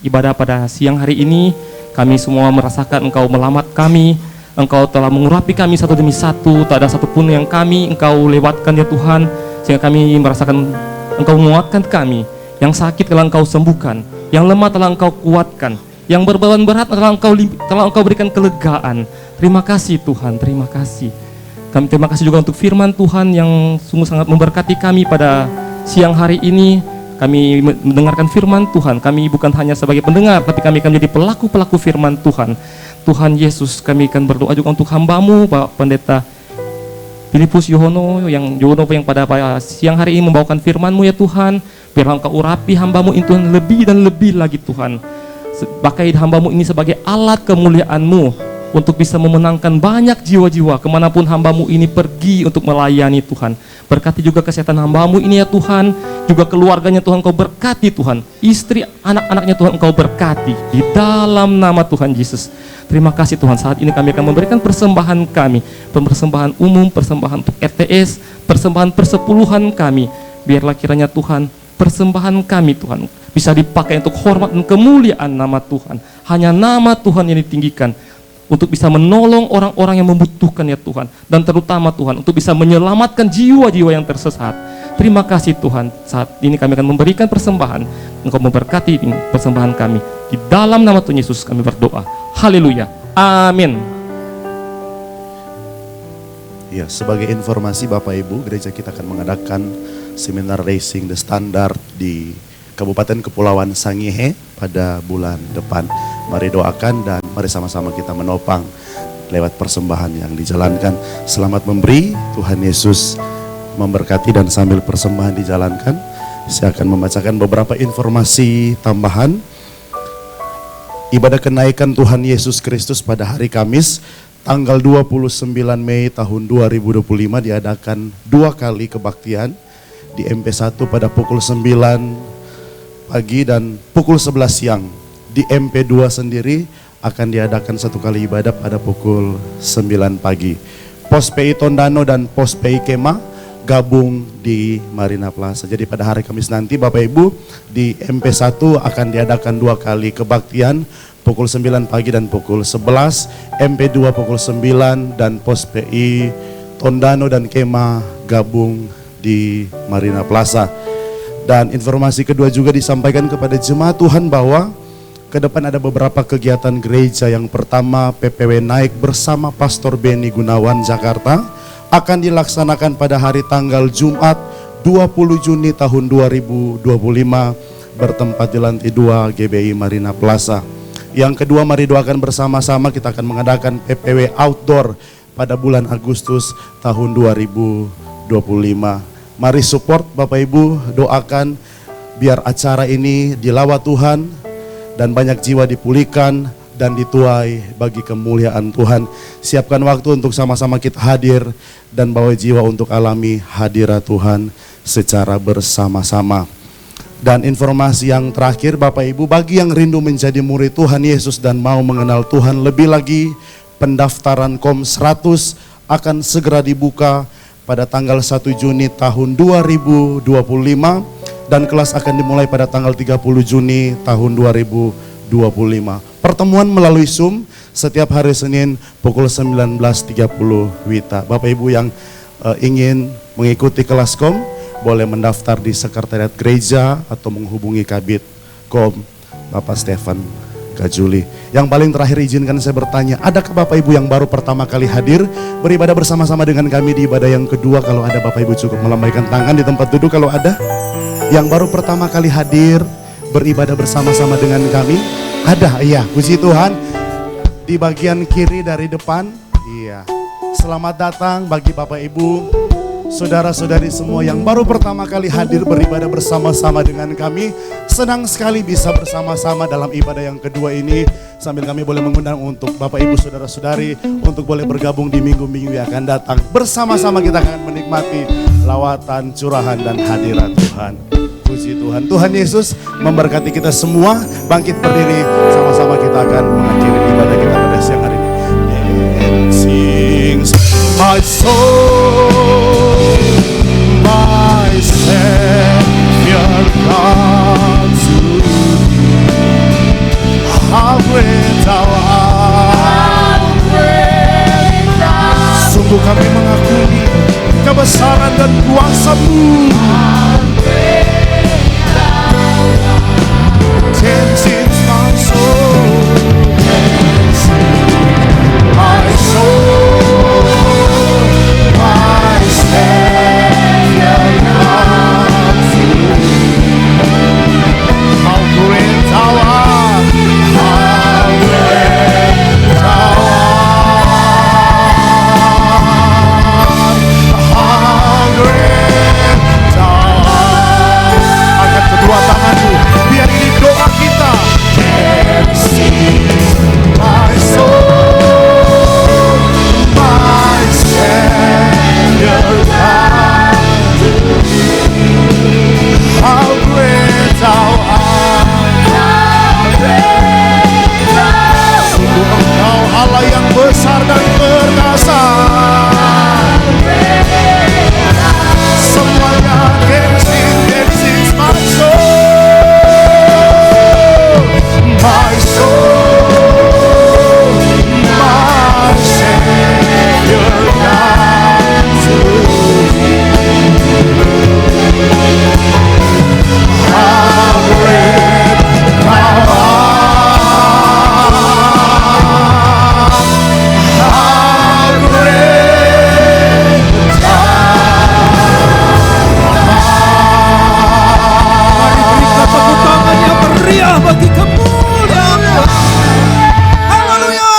ibadah pada siang hari ini. Kami semua merasakan Engkau melamat kami. Engkau telah mengurapi kami satu demi satu. Tak ada satupun yang Engkau lewatkan ya Tuhan. Sehingga kami merasakan Engkau menguatkan kami. Yang sakit telah Engkau sembuhkan. Yang lemah telah Engkau kuatkan. Yang berbeban berat telah Engkau berikan kelegaan. Terima kasih Tuhan, terima kasih. Kami terima kasih juga untuk firman Tuhan yang sungguh sangat memberkati kami pada siang hari ini. Kami mendengarkan firman Tuhan. Kami bukan hanya sebagai pendengar, tapi kami akan menjadi pelaku-pelaku firman Tuhan. Tuhan Yesus, kami akan berdoa juga untuk hamba-Mu, Bapak Pendeta Filipus Yohono yang pada siang hari ini membawakan firman-Mu ya Tuhan. Biarlah Engkau urapi hamba-Mu itu lebih dan lebih lagi Tuhan. Pakai hamba-Mu ini sebagai alat kemuliaan-Mu untuk bisa memenangkan banyak jiwa-jiwa kemanapun hamba-Mu ini pergi untuk melayani Tuhan. Berkati juga kesehatan hamba-Mu ini ya Tuhan. Juga keluarganya Tuhan Engkau berkati Tuhan. Istri, anak-anaknya Tuhan Engkau berkati. Di dalam nama Tuhan Yesus. Terima kasih Tuhan, saat ini kami akan memberikan persembahan kami. Persembahan umum, persembahan untuk RTS, persembahan persepuluhan kami. Biarlah kiranya Tuhan, persembahan kami Tuhan bisa dipakai untuk hormat dan kemuliaan nama Tuhan. Hanya nama Tuhan yang ditinggikan. Untuk bisa menolong orang-orang yang membutuhkan ya Tuhan. Dan terutama Tuhan, untuk bisa menyelamatkan jiwa-jiwa yang tersesat. Terima kasih Tuhan, saat ini kami akan memberikan persembahan. Engkau memberkati persembahan kami. Di dalam nama Tuhan Yesus kami berdoa. Haleluya. Amin. Ya, sebagai informasi Bapak Ibu, gereja kita akan mengadakan seminar Raising the Standard di Kabupaten Kepulauan Sangihe pada bulan depan. Mari doakan dan mari sama-sama kita menopang lewat persembahan yang dijalankan. Selamat memberi, Tuhan Yesus memberkati. Dan sambil persembahan dijalankan, saya akan membacakan beberapa informasi tambahan. Ibadah kenaikan Tuhan Yesus Kristus pada hari Kamis tanggal 29 Mei tahun 2025 diadakan 2 kali kebaktian di MP1 pada pukul 9 pagi dan pukul 11 siang. Di MP2 sendiri akan diadakan 1 kali ibadah pada pukul 9 pagi. Pos PI Tondano dan Pos PI Kemah gabung di Marina Plaza. Jadi pada hari Kamis nanti Bapak Ibu di MP1 akan diadakan 2 kali kebaktian, pukul 9 pagi dan pukul 11, MP2 pukul 9, dan Pos PI Tondano dan Kema gabung di Marina Plaza. Dan informasi kedua juga disampaikan kepada jemaat Tuhan bahwa ke depan ada beberapa kegiatan gereja. Yang pertama, PPW Naik bersama Pastor Benny Gunawan Jakarta akan dilaksanakan pada hari tanggal Jumat 20 Juni tahun 2025 bertempat di lantai 2 GBI Marina Plaza. Yang kedua, mari doakan bersama-sama, kita akan mengadakan PPW Outdoor pada bulan Agustus tahun 2025. Mari support Bapak Ibu, doakan biar acara ini dilawat Tuhan dan banyak jiwa dipulihkan dan dituai bagi kemuliaan Tuhan. Siapkan waktu untuk sama-sama kita hadir dan bawa jiwa untuk alami hadirat Tuhan secara bersama-sama. Dan informasi yang terakhir Bapak Ibu, bagi yang rindu menjadi murid Tuhan Yesus dan mau mengenal Tuhan lebih lagi, pendaftaran KOM 100 akan segera dibuka pada tanggal 1 Juni tahun 2025 dan kelas akan dimulai pada tanggal 30 Juni tahun 2025. Pertemuan melalui Zoom setiap hari Senin pukul 19.30 WITA. Bapak Ibu yang ingin mengikuti kelas KOM boleh mendaftar di sekretariat gereja atau menghubungi Kabid KOM Bapak Stefan Kajuli. Yang paling terakhir izinkan saya bertanya, adakah Bapak Ibu yang baru pertama kali hadir beribadah bersama-sama dengan kami di ibadah yang kedua? Kalau ada Bapak Ibu cukup melambaikan tangan di tempat duduk kalau ada. Yang baru pertama kali hadir beribadah bersama-sama dengan kami, ada? Iya, puji Tuhan. Di bagian kiri dari depan, iya. Selamat datang bagi Bapak Ibu, saudara-saudari semua yang baru pertama kali hadir beribadah bersama-sama dengan kami. Senang sekali bisa bersama-sama dalam ibadah yang kedua ini. Sambil kami boleh mengundang untuk Bapak Ibu saudara-saudari untuk boleh bergabung di minggu-minggu yang akan datang. Bersama-sama kita akan menikmati lawatan, curahan, dan hadirat Tuhan. Puji Tuhan. Tuhan Yesus memberkati kita semua. Bangkit berdiri, sama-sama kita akan mengakhiri ibadah kita pada siang hari ini. And sings my soul, my Savior God to thee. How great thou art. Sungguh kami mengakui kebesaran dan kuasa-Mu. Sings my soul, my soul, my Savior God to thee. How great thou art, how great thou art, how great thou art. Angkat kedua tanganmu, biar ini doa kita. My soul, my Savior God to thee. How great thou art, sungguh Engkau Allah yang besar dan perkasa. Semuanya can sing my soul, my soul, my Savior God to thee. How great thou art, how great thou art. Mari berikan tepuk tangan yang meriah bagi kemuliaan. Haleluya.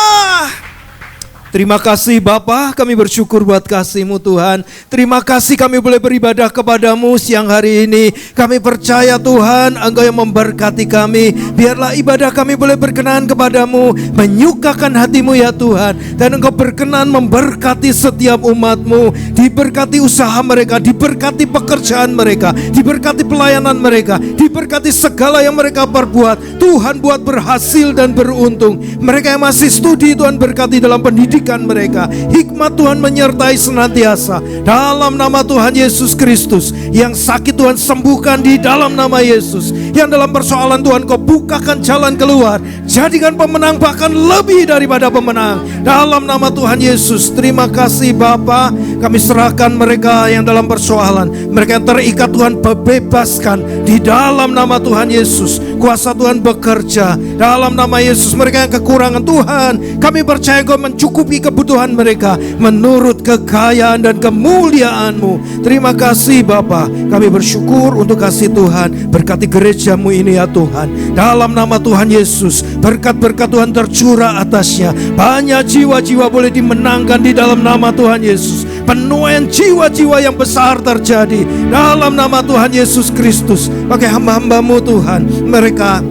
Terima kasih Bapa, kami bersyukur buat kasih-Mu Tuhan. Terima kasih kami boleh beribadah kepadamu siang hari ini. Kami percaya Tuhan, Engkau yang memberkati kami. Biarlah ibadah kami boleh berkenan kepadamu, menyukakan hatimu ya Tuhan. Dan Engkau berkenan memberkati setiap umat-Mu. Diberkati usaha mereka, diberkati pekerjaan mereka, diberkati pelayanan mereka, diberkati segala yang mereka perbuat. Tuhan buat berhasil dan beruntung. Mereka yang masih studi, Tuhan berkati dalam pendidikan mereka, hikmat hikmat Tuhan menyertai senantiasa. Dalam nama Tuhan Yesus Kristus. Yang sakit Tuhan sembuhkan di dalam nama Yesus. Yang dalam persoalan Tuhan Kau bukakan jalan keluar. Jadikan pemenang bahkan lebih daripada pemenang. Dalam nama Tuhan Yesus. Terima kasih Bapa. Kami serahkan mereka yang dalam persoalan, mereka yang terikat Tuhan bebaskan di dalam nama Tuhan Yesus. Kuasa Tuhan bekerja dalam nama Yesus. Mereka yang kekurangan Tuhan, kami percaya Kau mencukupi kebutuhan mereka menurut kekayaan dan kemuliaan-Mu. Terima kasih Bapa. Kami bersyukur untuk kasih Tuhan. Berkati gereja-Mu ini ya Tuhan. Dalam nama Tuhan Yesus, berkat-berkat Tuhan tercurah atasnya. Banyak jiwa-jiwa boleh dimenangkan di dalam nama Tuhan Yesus. Penuaian jiwa-jiwa yang besar terjadi dalam nama Tuhan Yesus Kristus. Pakai hamba-hamba-Mu Tuhan, mereka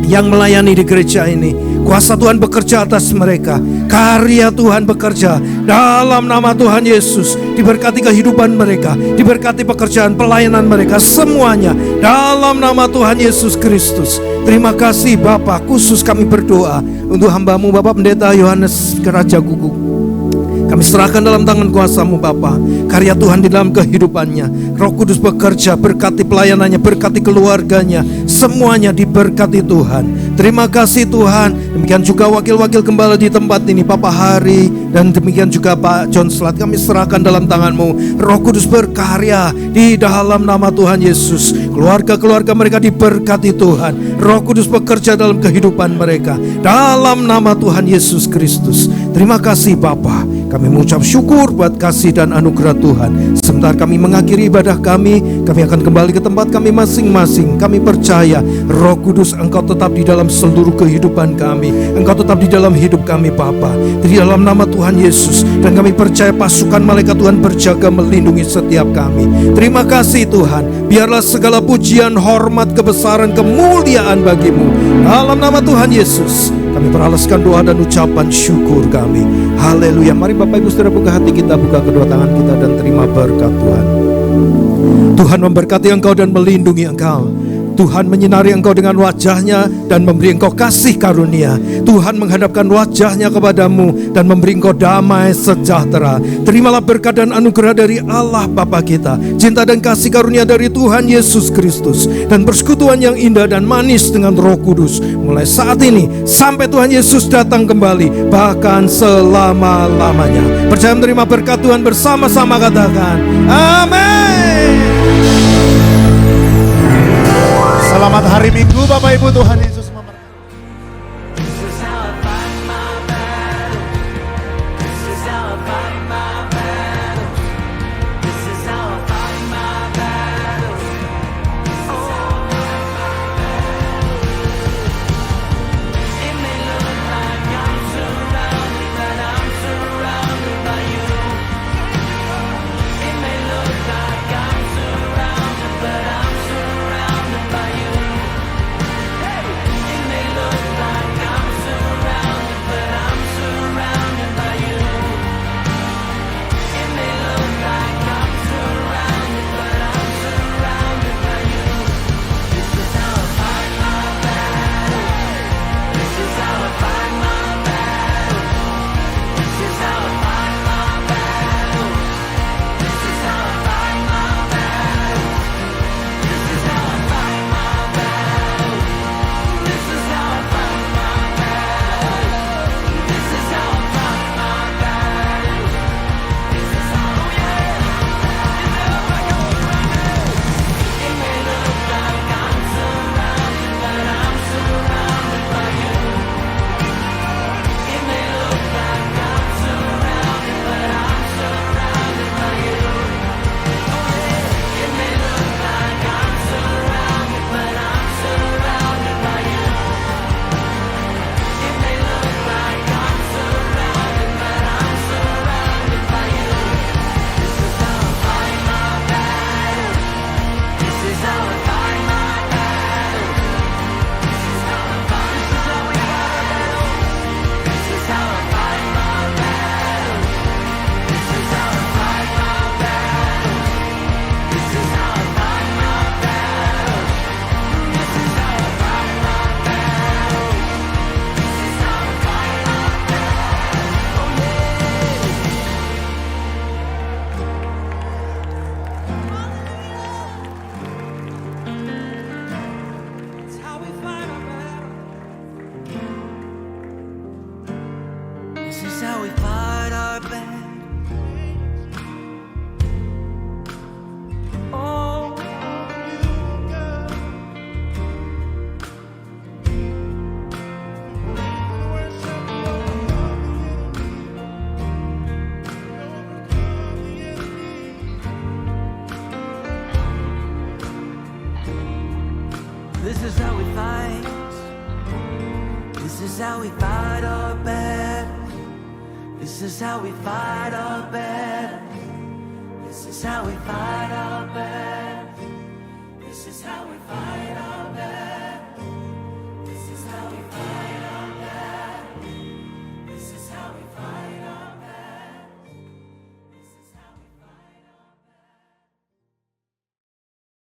yang melayani di gereja ini, kuasa Tuhan bekerja atas mereka. Karya Tuhan bekerja dalam nama Tuhan Yesus. Diberkati kehidupan mereka, diberkati pekerjaan pelayanan mereka, semuanya dalam nama Tuhan Yesus Kristus. Terima kasih Bapa. Khusus kami berdoa untuk hamba-Mu Bapak Pendeta Yohanes Keraja Gugu. Kami serahkan dalam tangan kuasa-Mu Bapa. Karya Tuhan di dalam kehidupannya. Roh Kudus bekerja, berkati pelayanannya, berkati keluarganya. Semuanya diberkati Tuhan. Terima kasih Tuhan. Demikian juga wakil-wakil gembala di tempat ini, Papa Hari, dan demikian juga Pak John Slat. Kami serahkan dalam tangan-Mu. Roh Kudus berkarya di dalam nama Tuhan Yesus. Keluarga-keluarga mereka diberkati Tuhan. Roh Kudus bekerja dalam kehidupan mereka dalam nama Tuhan Yesus Kristus. Terima kasih Bapa. Kami mengucap syukur buat kasih dan anugerah Tuhan. Sebentar kami mengakhiri ibadah kami akan kembali ke tempat kami masing-masing. Kami percaya Roh Kudus Engkau tetap di dalam seluruh kehidupan kami. Engkau tetap di dalam hidup kami Bapa. Di dalam nama Tuhan Yesus. Dan kami percaya pasukan malaikat Tuhan berjaga melindungi setiap kami. Terima kasih Tuhan. Biarlah segala pujian, hormat, kebesaran, kemuliaan bagi-Mu. Dalam nama Tuhan Yesus kami beralaskan doa dan ucapan syukur kami. Haleluya. Mari Bapak Ibu Saudara buka hati kita, buka kedua tangan kita dan terima berkat Tuhan. Tuhan memberkati engkau dan melindungi engkau. Tuhan menyinari engkau dengan wajah-Nya dan memberi engkau kasih karunia. Tuhan menghadapkan wajah-Nya kepadamu dan memberi engkau damai sejahtera. Terimalah berkat dan anugerah dari Allah Bapa kita, cinta dan kasih karunia dari Tuhan Yesus Kristus, dan persekutuan yang indah dan manis dengan Roh Kudus mulai saat ini sampai Tuhan Yesus datang kembali, bahkan selama-lamanya. Percaya menerima berkat Tuhan bersama-sama, katakan amin. Selamat hari Minggu Bapak Ibu, Tuhan Yesus memberkati. This is how we fight our bad. Oh. This is how we fight. This is how we fight our battles. This is how we fight our battles. This is how we fight our battles. This is how we fight.